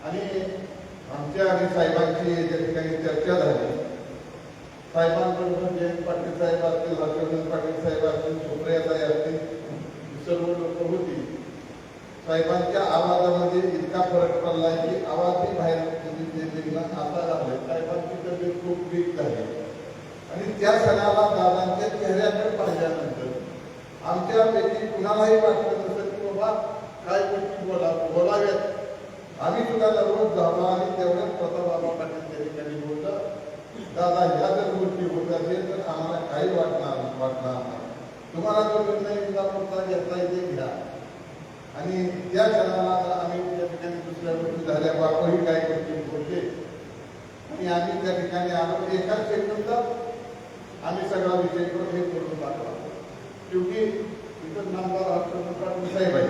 आणि आमच्या आणि साहेबांची त्या ठिकाणी चर्चा झाली. साहेबांबरोबर जयंत पाटील साहेब असतील, हर्षवर्धन पाटील साहेब असतील, सुप्रियाताई असतील, सर्व लोक होती. साहेबांच्या आवाजामध्ये इतका फरक पडला की आवाजही बाहेर आता झाले. साहेबांची तब्येत खूप वीक झाली आणि त्या क्षणाला दादांच्या चेहऱ्याकडे पाहिल्यानंतर आमच्यापैकी कुणालाही वाटलं नसतं की बाबा काय गोष्टी बोलाव्यात. आम्ही सुद्धा दररोज झालो आणि तेवढ्याच प्रतापबाबा पाटील त्या ठिकाणी बोललं, दादा ह्या जर गोष्टी होत असेल तर आम्हाला काही वाटणार नाही. तुम्हाला जो निर्णय इंदापूरचा घेतला ते घ्या. आणि त्या क्षणाला आम्ही त्या ठिकाणी दुसऱ्या गोष्टी झाल्या, बापूही काही गोष्टी बोलले आणि आम्ही त्या ठिकाणी आलो. एकाच सेकंदात आम्ही सगळा विषय हे करून टाकला. शेवटी इतर नामदार हर्षवर्धन पाटील साहेब आहे,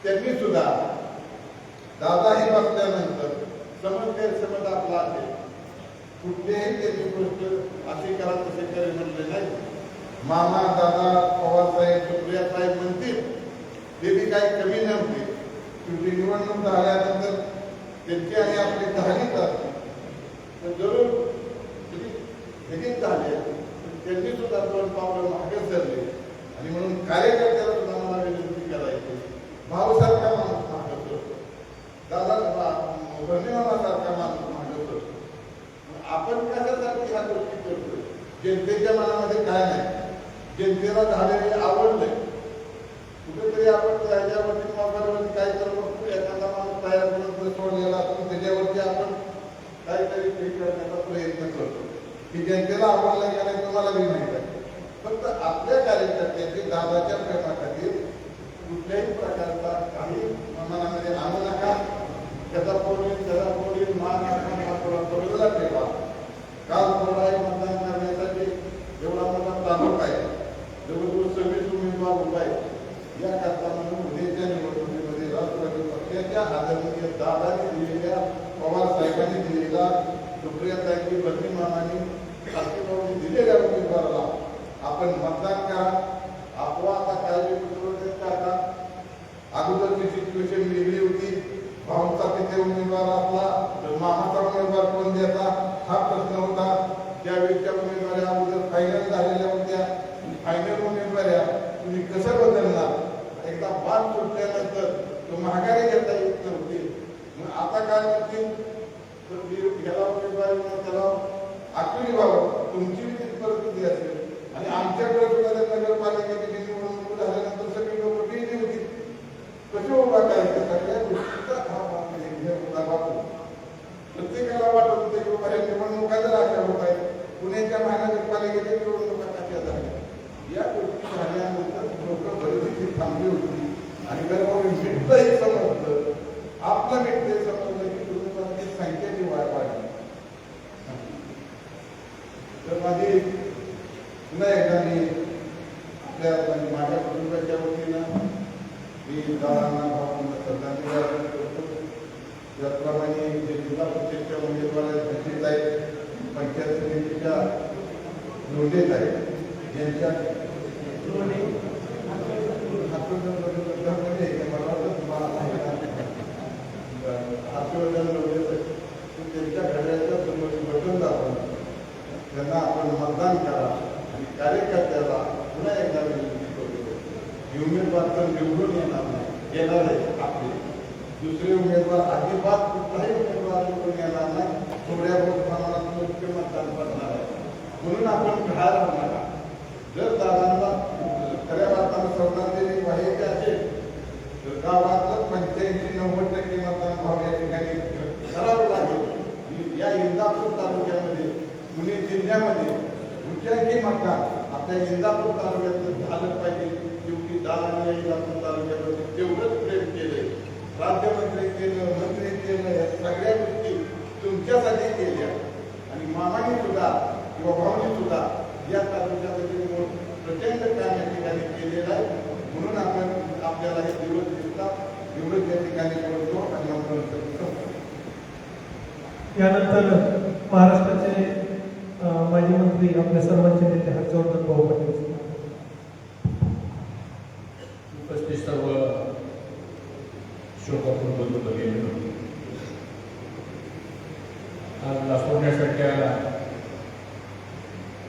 त्यांनी सुद्धा दादा हे बसल्यानंतर समज गैरसमज आपला आहे, कुठल्याही त्याची गोष्ट असे करा तसे करे म्हणले नाही. मामा दादा पवार साहेब सुप्रिया साहेब म्हणतील ते बी काही कमी नव्हते. शेवटी निवडणूक झाल्यानंतर त्यांची आणि आपली झालीच असते, पण जरूर लगेच झाले त्यांनी सुद्धा दोन पावलं मागे सरले. आणि म्हणून कार्यकर्त्याला सुद्धा मला विनंती करायची, भाऊसारखा माणूस मागे सरतो, दादा धन्यवादासारखा माणूस मागे सरतो. आपण कशासाठी ह्या गोष्टी करतोय? जनतेच्या मनामध्ये काय नाही, जनतेला झालेले आवडले कुठेतरी आपण त्याच्यावरती मोबाईलवरती काय करतो एखादा माणूस तयार करून सोडलेला असतो त्याच्यावरती आपण काहीतरी क्लिक करण्याचा प्रयत्न करतो की जनतेला आवडला का नाही तुम्हाला बी माहित आहे. फक्त आपल्या कार्यकर्त्यांची दादाच्या प्रेमाखातीर कुठल्याही प्रकारचा काही मनामध्ये आणू नका. त्याचा पोळी मान बाजूला ठेवा. काल थोडा मतदान करण्यासाठी एवढा मोठा तालुक आहे, जवळजवळ 26 उमेदवार उभा आहेत. या करताना उद्याच्या निवडणुकीमध्ये राष्ट्रवादी पक्षाच्या आदरणीय दादाने दिलेल्या पवार साहेबांनी दिलेला सुप्रियाताईंनी बदलीमानाने खासगी दिलेल्या उमेदवाराला आपण मतदान करा. आपला आता काळजी टाका. अगोदरची सिच्युएशन वेगळी होती. भाऊचा तिथे उमेदवार असला तर मामाचा उमेदवार कोण द्यायचा हा प्रश्न होता. त्यावेळेच्या उमेदवाऱ्या अगोदर फायनल झालेल्या होत्या. फायनल उमेदवाऱ्या तुम्ही कसं बदलणार? एकदा बाद सुटल्यानंतर तो माघारी घेता येत नव्हते. मग आता काय म्हणतील तर ह्याला उमेदवारी त्याला आखरी व्हावं. तुमची परिस्थिती असेल आणि आमच्याकडे सुद्धा नगरपालिकेची निवडणूक झाल्यानंतर सगळी लोक गेली होती. कसे उभा करायचं? सगळ्या गोष्टीचा प्रत्येकाला वाटत होते की बाबा निवडणुका जर अशा होत आहेत, पुण्याच्या महानगरपालिकेच्या निवडणुका कशा झाल्या. या गोष्टी झाल्यानंतर लोक बरीचशी थांबली होती आणि गरबावर मिटलंही समजलं. आपलं मिटले समजलं की कुटुंबाची संख्येची वाढ वाढली. तर माझी पुन्हा एकदा मी आपल्या माझ्या कुटुंबाच्या वतीनं मी दादांना भावांना श्रद्धांजली अर्पण करतो. त्याचप्रमाणे जे जिल्हा परिषदच्या उमेदवार घोषित आहेत, पंचायत समितीच्या नोंदीत आहेत, ज्यांच्या त्यांच्या घड्याच्या समोर बटन दाबून त्यांना आपण मतदान करा. आणि कार्यकर्त्याला पुन्हा एकदा विनंती करतो की उमेदवार तर निवडून येणार आहे आपले. दुसरे उमेदवार अजिबात कुठलाही उमेदवार निवडून येणार नाही. थोड्या बहुत प्रमाणात मुख्य मतदान करणार आहे. म्हणून आपण बाहेर होणार. जर दादांना खऱ्या अर्थानं श्रद्धांजली व्हायची असेल तर गावातलं 85-90% मतदान भाव या ठिकाणी करावं लागेल. या इंदापूर तालुक्यामध्ये पुणे जिल्ह्यामध्ये कुठल्याही मतदान आपल्या इंदापूर तालुक्यात झालं पाहिजे. शेवटी दादांनी या इंदापूर तालुक्यामध्ये तेवढंच प्रेम केलंय. राज्यमंत्री केलं, मंत्री केलं, या सगळ्या गोष्टी तुमच्यासाठी केल्या आणि मामाने सुद्धा किंवा भाऊनी सुद्धा या तालुक्यामध्ये प्रचंड काम या ठिकाणी केलेलं आहे. म्हणून आपण आपल्याला हे दिवस दिसतात एवढंच या ठिकाणी बोलतो आणि यानंतर महाराष्ट्राचे माजी मंत्री आपल्या सर्वांचे नेते हर्षवर्धन भाऊ पाटील. उपस्थित सर्व शोकापूर बंधू भगिनी, आज लासोडण्यासारख्या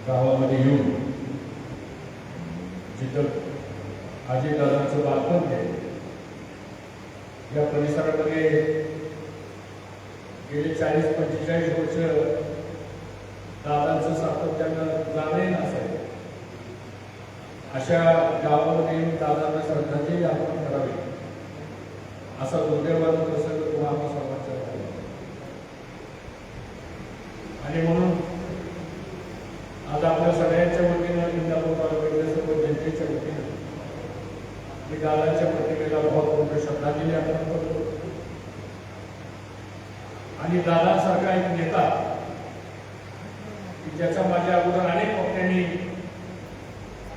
गावामध्ये येऊन जिथं अजितदादांचं बालपण आहे, या परिसरामध्ये गेली 40-45 वर्ष दादांचं सातत्यानं जाणं असायचं. अशा गावामध्ये येऊन दादांना श्रद्धांजली अर्पण करावी असा दुर्दैवाचा प्रसंग तुम्हाला सर्वांच्या आणि म्हणून आज आपल्या सगळ्यांच्या वतीनं इंदापूर तालुक्यातल्या सर्व जनतेच्या वतीनं मी दादांच्या प्रतिमेला भावपूर्ण श्रद्धांजली अर्पण करतो. आणि दादांसारखा एक नेता की ज्याचा माझ्या अगोदर अनेक वक्त्यांनी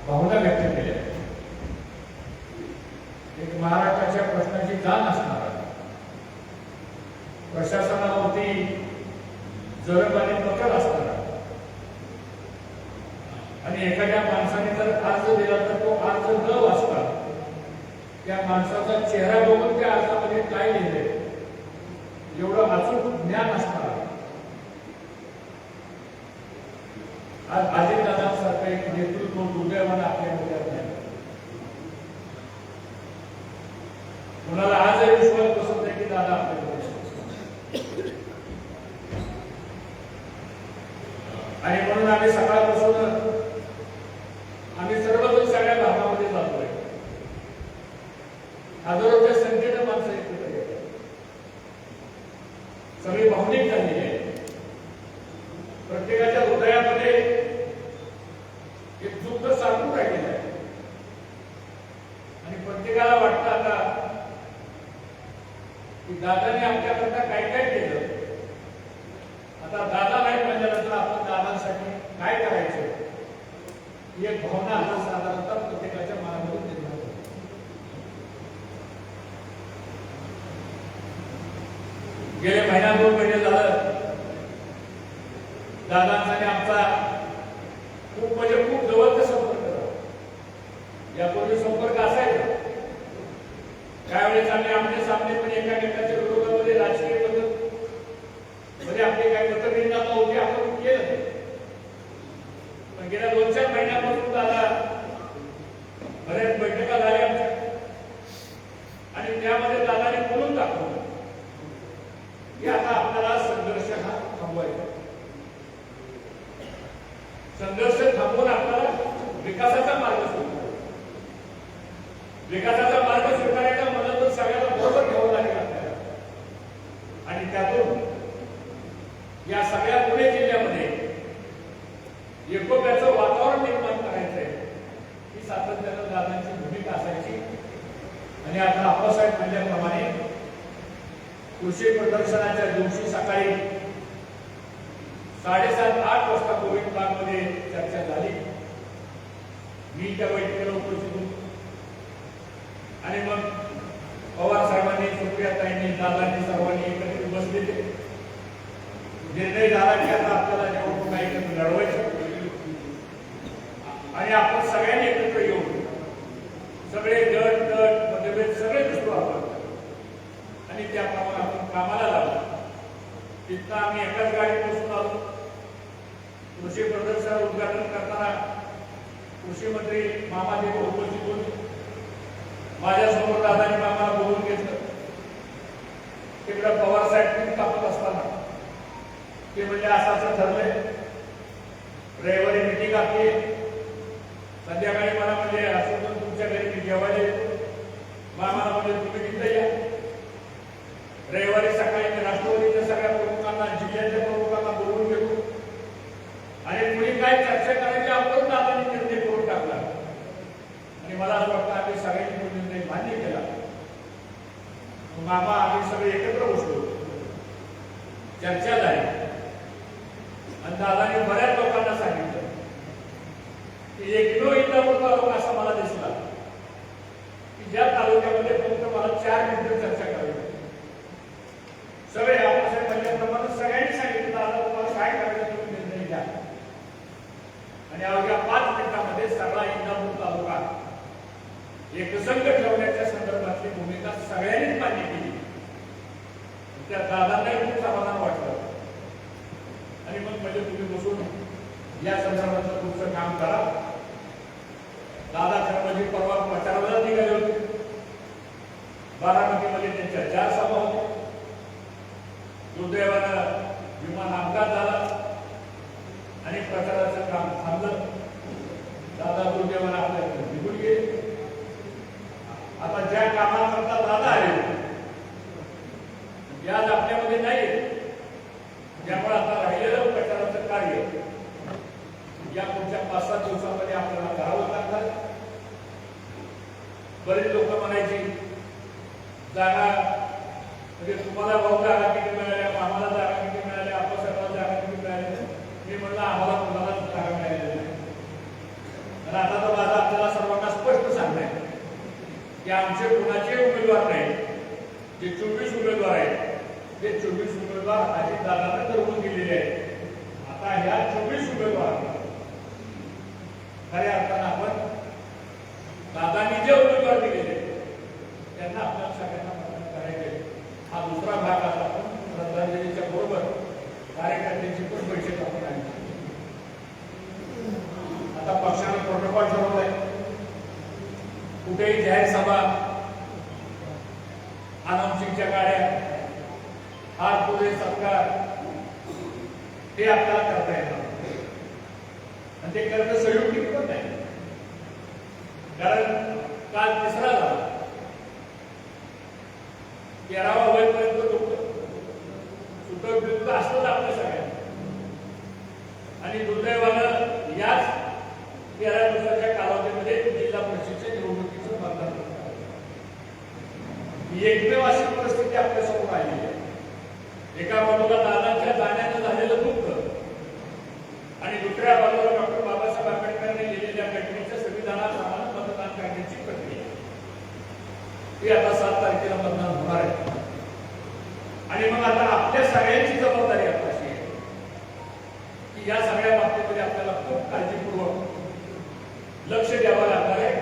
भावना व्यक्त केल्या, एक महाराष्ट्राच्या प्रश्नाची जाण असणारा, प्रशासनावरती जरब आणि पकड असणारा आणि एखाद्या माणसाने जर अर्ज दिला तर तो अर्ज न वाचता त्या माणसाचा चेहरा बघून त्या अर्जामध्ये काय लिहिले एवढं अचूक ज्ञान असणार आज अजितदादांसारखं एक नेतृत्व दुर्दैवानं आपल्यामध्ये नाही. कुणाला आजही विश्वास बसत नाही की दादा आपल्याकडे आणि म्हणून आम्ही सकाळपासून आम्ही सर्वजण सगळ्या भागामध्ये जातोय. हे चूक तर सारखून राहिलेलं आहे आणि प्रत्येकाला वाटतं आता की दादाने आमच्याकरता काय काय केलं. आता दादा नाही म्हणल्यानंतर आपण दादांसाठी काय करायचं ही एक भावना आता साधारणतः प्रत्येकाच्या मनामध्ये निर्माण होते. गेले महिना 2 महिने झालं दादांचा आमचा खूप म्हणजे खूप जवळचा संपर्क झाला. यापूर्वी संपर्क असायचा त्यावेळेस आम्ही आमच्या सामने पण एकामेकाच्या विरोधामध्ये राजकीय पद्धत म्हणजे आपले काही मतभिन्नता होती आपण केलं. पण गेल्या 2-4 महिन्यापासून दादा बऱ्याच बैठका झाल्या आमच्या आणि त्यामध्ये दादाने बोलून दाखवलं की आता आपल्याला संघर्ष हा थांबवायचा. संघर्ष थांबवून आपल्याला विकासाचा मार्ग स्वीकारायचा. विकासाचा मार्ग स्वीकारायचा मला तर सगळ्याला बरोबर घ्यावं लागेल आपल्याला आणि त्यातून या सगळ्या पुणे जिल्ह्यामध्ये एकोप्याचं वातावरण निर्माण करायचंय ही सातत्यानं दादांची भूमिका असायची. आणि आता आप्पासाहेब म्हणल्याप्रमाणे कृषी प्रदर्शनाच्या दिवशी सकाळी 7:30-8 वाजता गोविंद बागमध्ये चर्चा झाली. मी त्या बैठकीला उपस्थित होतो आणि मग पवार साहेबांनी सुप्रियाताईंनी दादांनी सर्वांनी एकत्रित बसलेले निर्णय झाला की आता आपल्याला निवडणूक एकत्र लढवायचं आणि आपण सगळ्यांनी एकत्र येऊन सगळे गट मतभेद सगळे दिसतो आपण आणि त्याप्रमाणे आपण कामाला लागलो. तिथं आम्ही एकाच गाडीत बसून आलो. कृषी प्रदर्शन उद्घाटन करताना कृषी मंत्री मामा तिथे उपस्थित होते. माझ्यासमोर दादानी मामाला बोलून घेतलं. तिकडे पवार साहेब कापत असताना ते म्हणजे असं ठरलंय रविवारी मिटिंग आपली संध्याकाळी मला म्हणजे असं तुमच्या घरी मी जेवायला येतो. मामाला म्हणजे तुम्ही तिथं या. रविवारी सकाळी मी राष्ट्रवादीच्या सगळ्या प्रमुखांना जिल्ह्याच्या प्रमुखांना बोलवून घेतो आणि कुणी काय चर्चा करायची आपण दादांनी निर्णय करून टाकला आणि मला असं वाटतं आम्ही सगळ्यांनी तो निर्णय मान्य केला. मामा आम्ही सगळे एकत्र बसलो. चर्चा झाली आणि दादांनी बऱ्याच लोकांना सांगितलं की एकलो इंदापूर तालुका असा मला दिसला की ज्या तालुक्यामध्ये फक्त मला 4 मिनिटं चर्चा करायची. सगळे आप्पासाहेब म्हणल्याप्रमाणे सगळ्यांनी सांगितलं दादा तुम्हाला काय करायचं तुम्ही निर्णय घ्या आणि अवघ्या 5 मिनिटांमध्ये सगळा इंदापूर तालुका एकसंघ ठेवण्याच्या संदर्भातली भूमिका सगळ्यांनीच मान्य केली. त्या दादांनाही खूप समाधान वाटलं आणि मग म्हणजे तुम्ही बसून या संदर्भातलं तुमचं काम करा. दादा खरं म्हणजे परवा प्रचाराला निघाले होते. बारामतीमध्ये त्यांच्या 4 सभा होत्या. दुर्दैवानं विमान अपघात झाला आणि प्रचाराचं काम थांबलं. दादा दुर्दैवानं आपल्याकडे निघून गेले. आता ज्या कामाकरता दादा आले ते आज आपल्यामध्ये नाही. त्यामुळे आता राहिलेलं प्रचाराचं कार्य या पुढच्या 5-7 दिवसांमध्ये आपल्याला करावं लागणार. बरेच लोक म्हणायची जागा म्हणजे तुम्हाला भाऊ जागा किती मिळाल्या, आम्हाला जागा किती मिळाल्या, आप्पासाहेबांना जागा किती मिळाल्या. मी म्हणलं आम्हाला कुणाला जागा मिळालेली नाही. आणि आता तर माझा आपल्याला सर्वांना स्पष्ट सांगणं की आमचे कुणाचे उमेदवार नाही. जे 24 उमेदवार आहेत ते 24 उमेदवार अजितदादांना ठरवून दिलेले आहेत. आता ह्या 24 उमेदवार खऱ्या अर्थानं आपण दादांनी जे उमेदवार दिलेले त्यांना आपल्या सगळ्यांना मतदान करायचे. हा दुसरा भाग आता आपण श्रद्धांजलीच्या बरोबर कार्यकर्त्यांची पण बैठक आपण आहे. आता पक्षाने प्रोटोकॉल ठरवलाय. कुठेही जाहीर सभा अनाउन्सिंगच्या गाड्या हार पुढे सत्कार ते आपल्याला करता येणार आणि ते करणं संयुक्तिक पण नाही. कारण काल 3रा झाला. 13वा होईपर्यंत लोक सुटक बिलकुल असतंच आपल्या सगळ्यांना आणि दुर्दैवानं याच 13 ही एकमेव अशी परिस्थिती आपल्यासमोर आलेली आहे. एका बाजूला दादांच्या जाण्यानं झालेलं दुःख आणि दुसऱ्या बाजूला डॉक्टर बाबासाहेब आंबेडकरांनी लिहिलेल्या घटनेच्या संविधानात आम्हाला मतदान करण्याची प्रक्रिया ती आता 7 तारखेला मतदान होणार आहे. आणि मग आता आपल्या सगळ्यांची जबाबदारी आता अशी आहे की या सगळ्या बाबतीमध्ये आपल्याला खूप काळजीपूर्वक लक्ष द्यावं लागणार आहे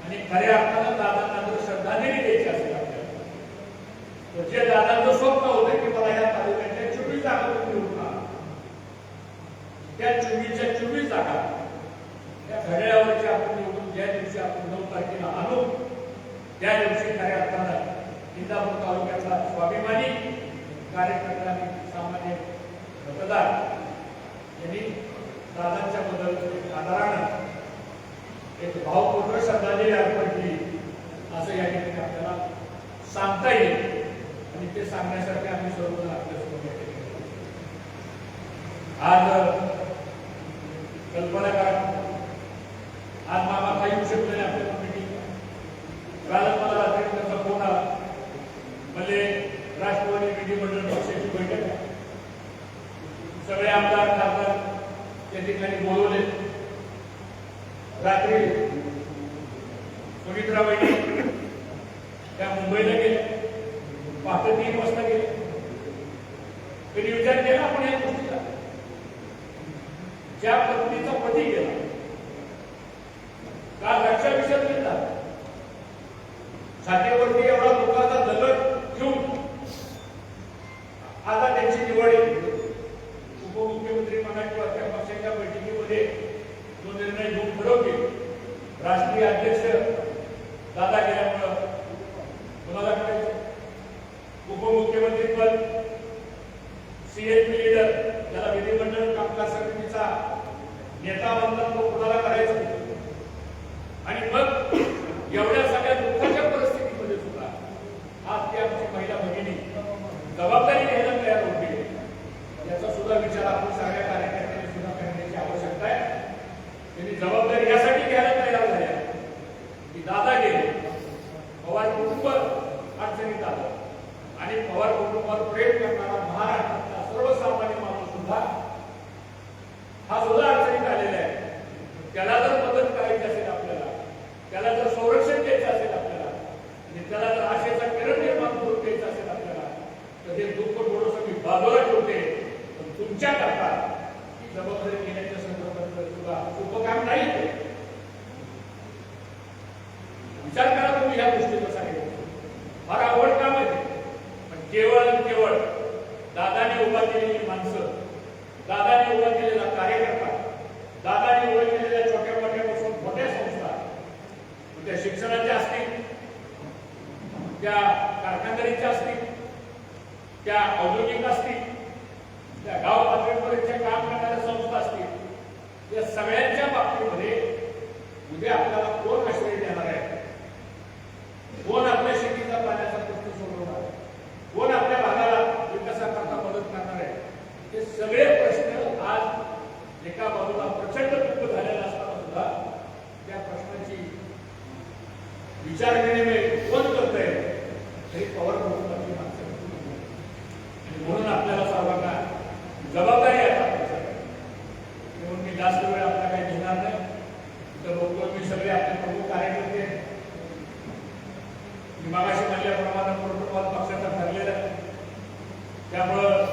आणि खऱ्या अर्थानं दादांना जर श्रद्धांजली द्यायची असेल आपल्याला तर जे दादांचं स्वप्न होतं की मला या तालुक्याच्या 24 जागा तुम्ही उठणार, त्या 24 जागा त्या घड्याळावरच्या आपण निवडून ज्या दिवशी आपण 9 तारखेला आणू त्या दिवशी खऱ्या अर्थानं इंदापूर तालुक्याचा स्वाभिमानी कार्यकर्ता आणि सामान्य मतदार यांनी दादांच्या बद्दल आदरानं एक भावपूर्ण श्रद्धांजली अर्पण केली असं या ठिकाणी आपल्याला सांगता येईल आणि ते सांगण्यासाठी आम्ही सर्वजण आपल्यासमोर या ठिकाणी आज कल्पना करा आज मामा काही येऊ शकले नाही आपल्या मीटिंग. कालच मला रात्री त्याचा फोन आला म्हणजे राष्ट्रवादी विधिमंडळ पक्षाची बैठक आहे, सगळे आमदार खासदार त्या ठिकाणी बोलवले. रात्री सुमित्रा वहिनी त्या मुंबईला गेल्या, पहाटे 3 वाजता गेले. कधी विचार केला आपण या गोष्टीचा? ज्या पत्नीचा पती गेला का रक्षा विषयात घेतला छातीवरती एवढा दुखाचा दगड ठेवून आता त्यांची निवड उपमुख्यमंत्री म्हणा किंवा त्या पक्षाच्या बैठकीमध्ये जो निर्णय घेऊन ठरवतील. राष्ट्रीय अध्यक्ष दादा गेल्यामुळं कोणाला करायचं? उपमुख्यमंत्री पद सीएलपी लीडर ज्याला विधिमंडळ कामकाज समितीचा नेता म्हणतात तो कोणाला करायचं? आणि मग एवढ्या सगळ्या दुःखाच्या परिस्थितीमध्ये सुद्धा आज ती आमची महिला भगिनी जबाबदारी घ्यायला तयार होती. याचा सुद्धा विचार आपण सगळ्या कार्यकर्त्यांनी सुद्धा करण्याची आवश्यकता आहे. त्यांनी जबाबदारी यासाठी घ्यायला तयार झाल्या की दादा गेले, पवार कुटुंब अडचणीत आलं आणि पवार कुटुंबावर प्रेम करणारा महाराष्ट्रातला सर्वसामान्य माणूस सुद्धा हा सुद्धा अडचणीत आलेला आहे. त्याला जर मदत करायची असेल आपल्याला, त्याला जर संरक्षण द्यायचं असेल आपल्याला आणि त्याला जर आशेचा किरण निर्माण करून द्यायचा असेल आपल्याला तर हे दुःख थोडंसं मी बाजूला ठेवते. पण तुमच्या करता ही जबाबदारी घेण्याच्या संदर्भात सुद्धा सोपं काम नाही. विचार करा तुम्ही ह्या गोष्टीचा सांगितलं फार आवड काम आहे, पण केवळ आणि केवळ दादाने उभा केलेली माणसं, दादाने उभा केलेला कार्यकर्ता, दादाने उभा केलेल्या छोट्या मोठ्यापासून मोठ्या संस्था, त्या शिक्षणाच्या असतील, त्या कारखानदारीच्या असतील, त्या औद्योगिक असतील, त्या गाव पातळीपर्यंतच्या काम करणाऱ्या संस्था असतील, या सगळ्यांच्या बाबतीमध्ये उद्या आपल्याला कोण आश्रय देणार आहे? कोण आपल्या शेतीचा पाण्याचा प्रश्न सोडवणार आहे? कोण आपल्या भागाला विकासाकरता मदत करणार आहे? हे सगळे प्रश्न आज एका बाजूला प्रचंड दुःख झालेला असताना सुद्धा त्या प्रश्नाची विचारविनिमय कोण करतंय? तरी पवार कुटुंबाची माणसं. म्हणून आपल्याला सर्वांना जबाबदारी आहे. म्हणून मी जास्त वेळ आपला काही घेणार नाही. तर लोक मी सगळे आपले प्रमुख कार्यकर्ते मी मागाशी म्हणल्याप्रमाणे प्रोटोकॉल पक्षाचा ठरलेला आहे. त्यामुळं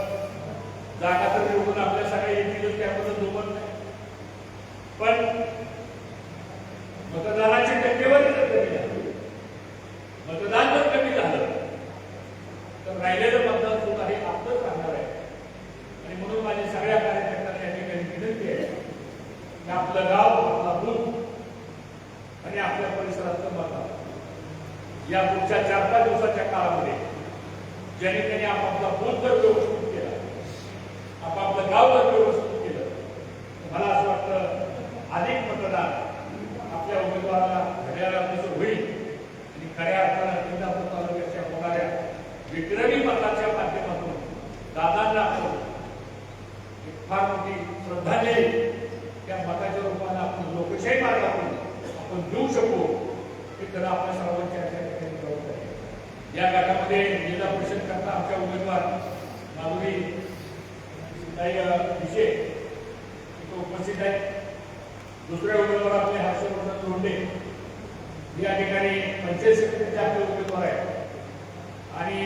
जागा तर निवडून आपल्या सगळ्या येतील त्याबद्दल दुमत नाही. पण मतदानाची टक्केवारी जर कमी झाली, मतदान जर कमी झालं तर राहिलेलं मतदान सुद्धा हे आपलंच राहणार आहे. आणि म्हणून माझ्या सगळ्या कार्यकर्त्यांना या ठिकाणी विनंती आहे की आपलं गाव, आपला बूथ आणि आपल्या परिसरातलं मतदान या पुढच्या 4-5 दिवसाच्या काळामध्ये ज्यांनी त्यांनी आपापला बूथ जर व्यवस्थित केला, आपापलं गाव जर व्यवस्थित केलं, मला असं वाटतं अधिक मतदान आपल्या उमेदवाराला घड्याळाला जसं होईल आणि खऱ्या अर्थानं इंदापूर तालुक्याच्या होणाऱ्या विक्रमी मताच्या माध्यमातून दादांना आपण फार मोठी श्रद्धांजली त्या मताच्या रूपाने आपण लोकशाही मार्गातून आपण देऊ शकू. हे खरं आपल्या सर्वांच्या ठिकाणी जबाबदारी आहे. या गटामध्ये जिल्हा परिषद करता आमच्या उमेदवार माधुरी विषय इथं उपस्थित आहेत. दुसऱ्या उमेदवार आपले हर्षवर्धन धोंडे या ठिकाणी पंचायत समितीचे आपले उमेदवार आहेत. आणि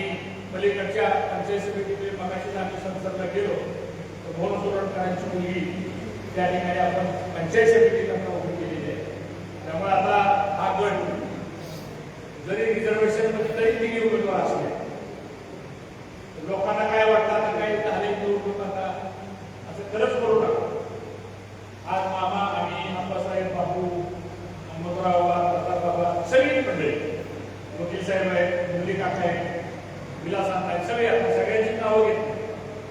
पलीकडच्या पंचायत समितीकडे मगाशी आम्ही संसदला गेलो तर भवन सुरणकरांची मुलगी त्या ठिकाणी आपण पंचायत समितीकरता उभी केलेली आहे. त्यामुळे आता हा गट जरी रिझर्वेशन मध्ये तरी 3 उमेदवार असले लोकांना काय वाटतं आता काही झाले निवडणूक आता असं खरंच करू नका. आज मामा आणि अप्पासाहेब बापू हनुमंतराव प्रताप बाबा सगळी मंडळी वकील साहेब आहेत, मुरली काका आहेत, विलास आहेत, सगळे आता सगळ्यांची नावं घेतली.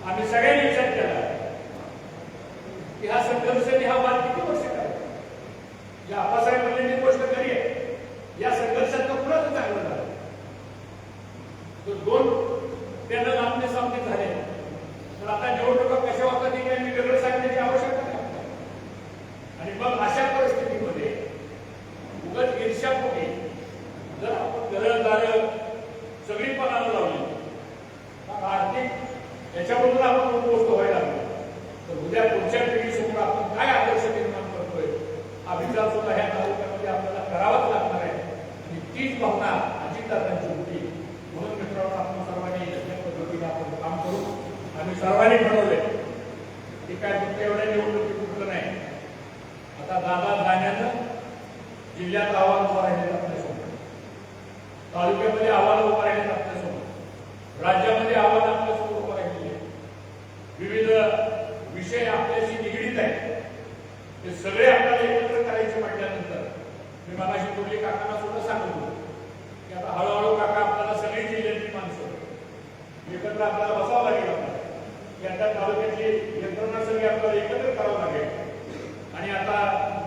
आम्ही सगळ्यांनी विचार केला की हा संघर्ष हा वाद किती वर्ष काय या आप्पासाहेब म्हणलेली गोष्ट खरी आहे. या संघर्षात कुणाचं चांगलं झालं तर 2 त्यांना आमने सामने झाले. तर आता निवडणुका कशा होतात हे काही वेगळं सांगण्याची आवश्यकता नाही. आणि मग अशा परिस्थितीमध्ये उगाच ईर्ष्यापोटी जर आपण घरदार सगळी पणाला लावली आर्थिक याच्याबद्दल आपण गोष्ट व्हायला लागलो तर उद्या पुढच्या पिढीसमोर आपण काय आदर्श निर्माण करतोय हा विचार सुद्धा ह्या तालुक्यामध्ये आपल्याला करावाच लागणार आहे. आणि तीच भावना अजितदादांची होती. म्हणून मित्रांनो आपण सर्वांनी या पद्धतीने आपण काम करू. आम्ही सर्वांनी ठरवलंय की काय फक्त एवढ्या निवडणुकीत कुठलं नाही. आता दादा जाण्यानं जिल्ह्यात आव्हान उभं राहिलेलं आपल्यासमोर, तालुक्यामध्ये आव्हान उभं राहिलेलं आपल्यासमोर, राज्यामध्ये आव्हान आपल्यासमोर उभं राहिलेले विविध विषय आपल्याशी निगडीत आहेत. ते सगळे आपल्याला एकत्र करायचे म्हटल्यानंतर मी मगाशी मुरली काकांना सुद्धा सांगतो की आता हळूहळू काका आपल्याला सगळी जिल्ह्यातली माणसं एकत्र आपल्याला बसावं लागेल. आपल्याला या तालुक्यातली यंत्रणा सगळी आपल्याला एकत्र करावं लागेल. आणि आता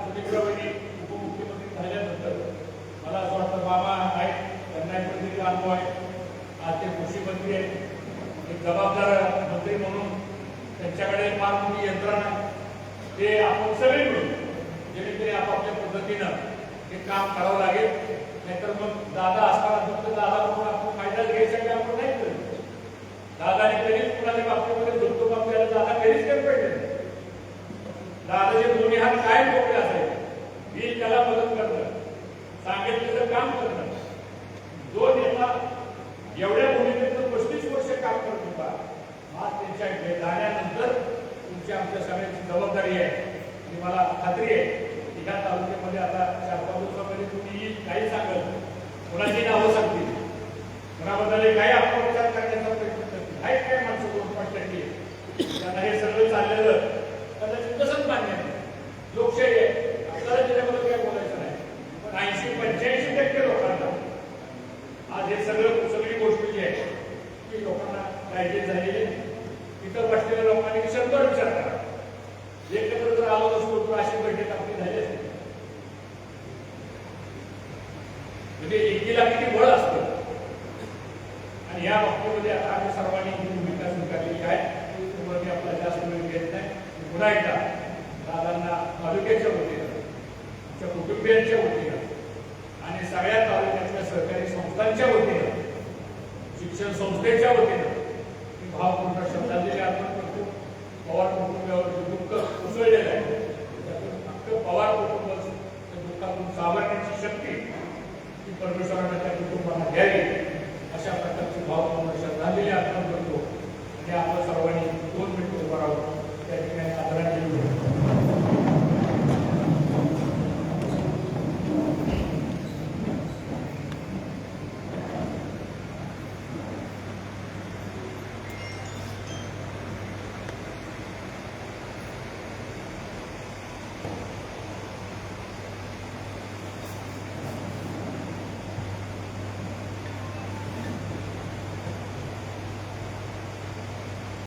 सुनीत्रवणी उपमुख्यमंत्री झाल्यानंतर मला असं वाटतं बाबा आहेत, त्यांना एक अनुभव आहे. आज ते कृषी मंत्री आहेत, एक जबाबदार मंत्री म्हणून त्यांच्याकडे फार मोठी यंत्रणा ते आपण सगळे मिळून जेणेकरी आपापल्या पद्धतीनं हे काम करावं लागेल. नाहीतर मग दादा असताना फक्त दादा म्हणून आपण फायदा घ्यायसाठी आपण नाही करत. दादाने कधीच कुणाच्या बाबतीमध्ये दुःख बाबतीला दादा कधीच केलं पाहिजे. दादाचे दोन्ही हात काय मोकळे असायचे. मी त्याला मदत करणं, सांगितलेलं काम करणं. जो नेता एवढ्या भूमिकेतून 35 वर्ष काम करत होता आज त्यांच्या जाण्यानंतर तुमची आमच्या सगळ्यांची जबाबदारी आहे. आणि मला खात्री आहे की ह्या तालुक्यामध्ये आता 4-5 दिवसामध्ये तुम्ही काही सांगाल, कोणाची नावं सांगतील, कोणाबद्दल काही अपप्रचार करण्याचा प्रयत्न करतील. आहेत काय माणसं 2-5% त्यांना हे सगळं चाललेलं कदाचित तसंच मान्य नाही. लोकशाही आहे, आपल्याला त्याच्याबद्दल काय बोलायचं नाही. पण 80-85% लोकांना आज हे सगळी गोष्ट जी आहे की लोकांना डायजेस्ट झालेली इतर बसलेल्या लोकांनी शंभर विचार करा. एकत्र जर आलो नसतो तर अशी बैठक आपली झाली असते. म्हणजे एकीला किती बळ असतं. आणि या बाबतीमध्ये आता आम्ही सर्वांनी भूमिका स्वीकारलेली आहे. त्यामुळे मी आपला जास्त वेळ घेत नाही. पुन्हा एकदा दादांना तालुक्याच्या वतीनं, आमच्या कुटुंबियांच्या वतीनं आणि सगळ्या तालुक्यातल्या सहकारी संस्थांच्या वतीनं, शिक्षण संस्थेच्या वतीनं भावपूर्ण श्रद्धांजली अर्पण करतो. पवार कुटुंबावर जे दुःख उसळलेलं आहे त्यातून फक्त पवार कुटुंब त्या दुःखातून सावरण्याची शक्ती ही परमेश्वराने त्या कुटुंबाला द्यावी अशा प्रकारची भावपूर्ण श्रद्धांजली अर्पण करतो. आणि आपण सर्वांनी 2 मिनिटं उभं राहून त्या ठिकाणी आदरांजली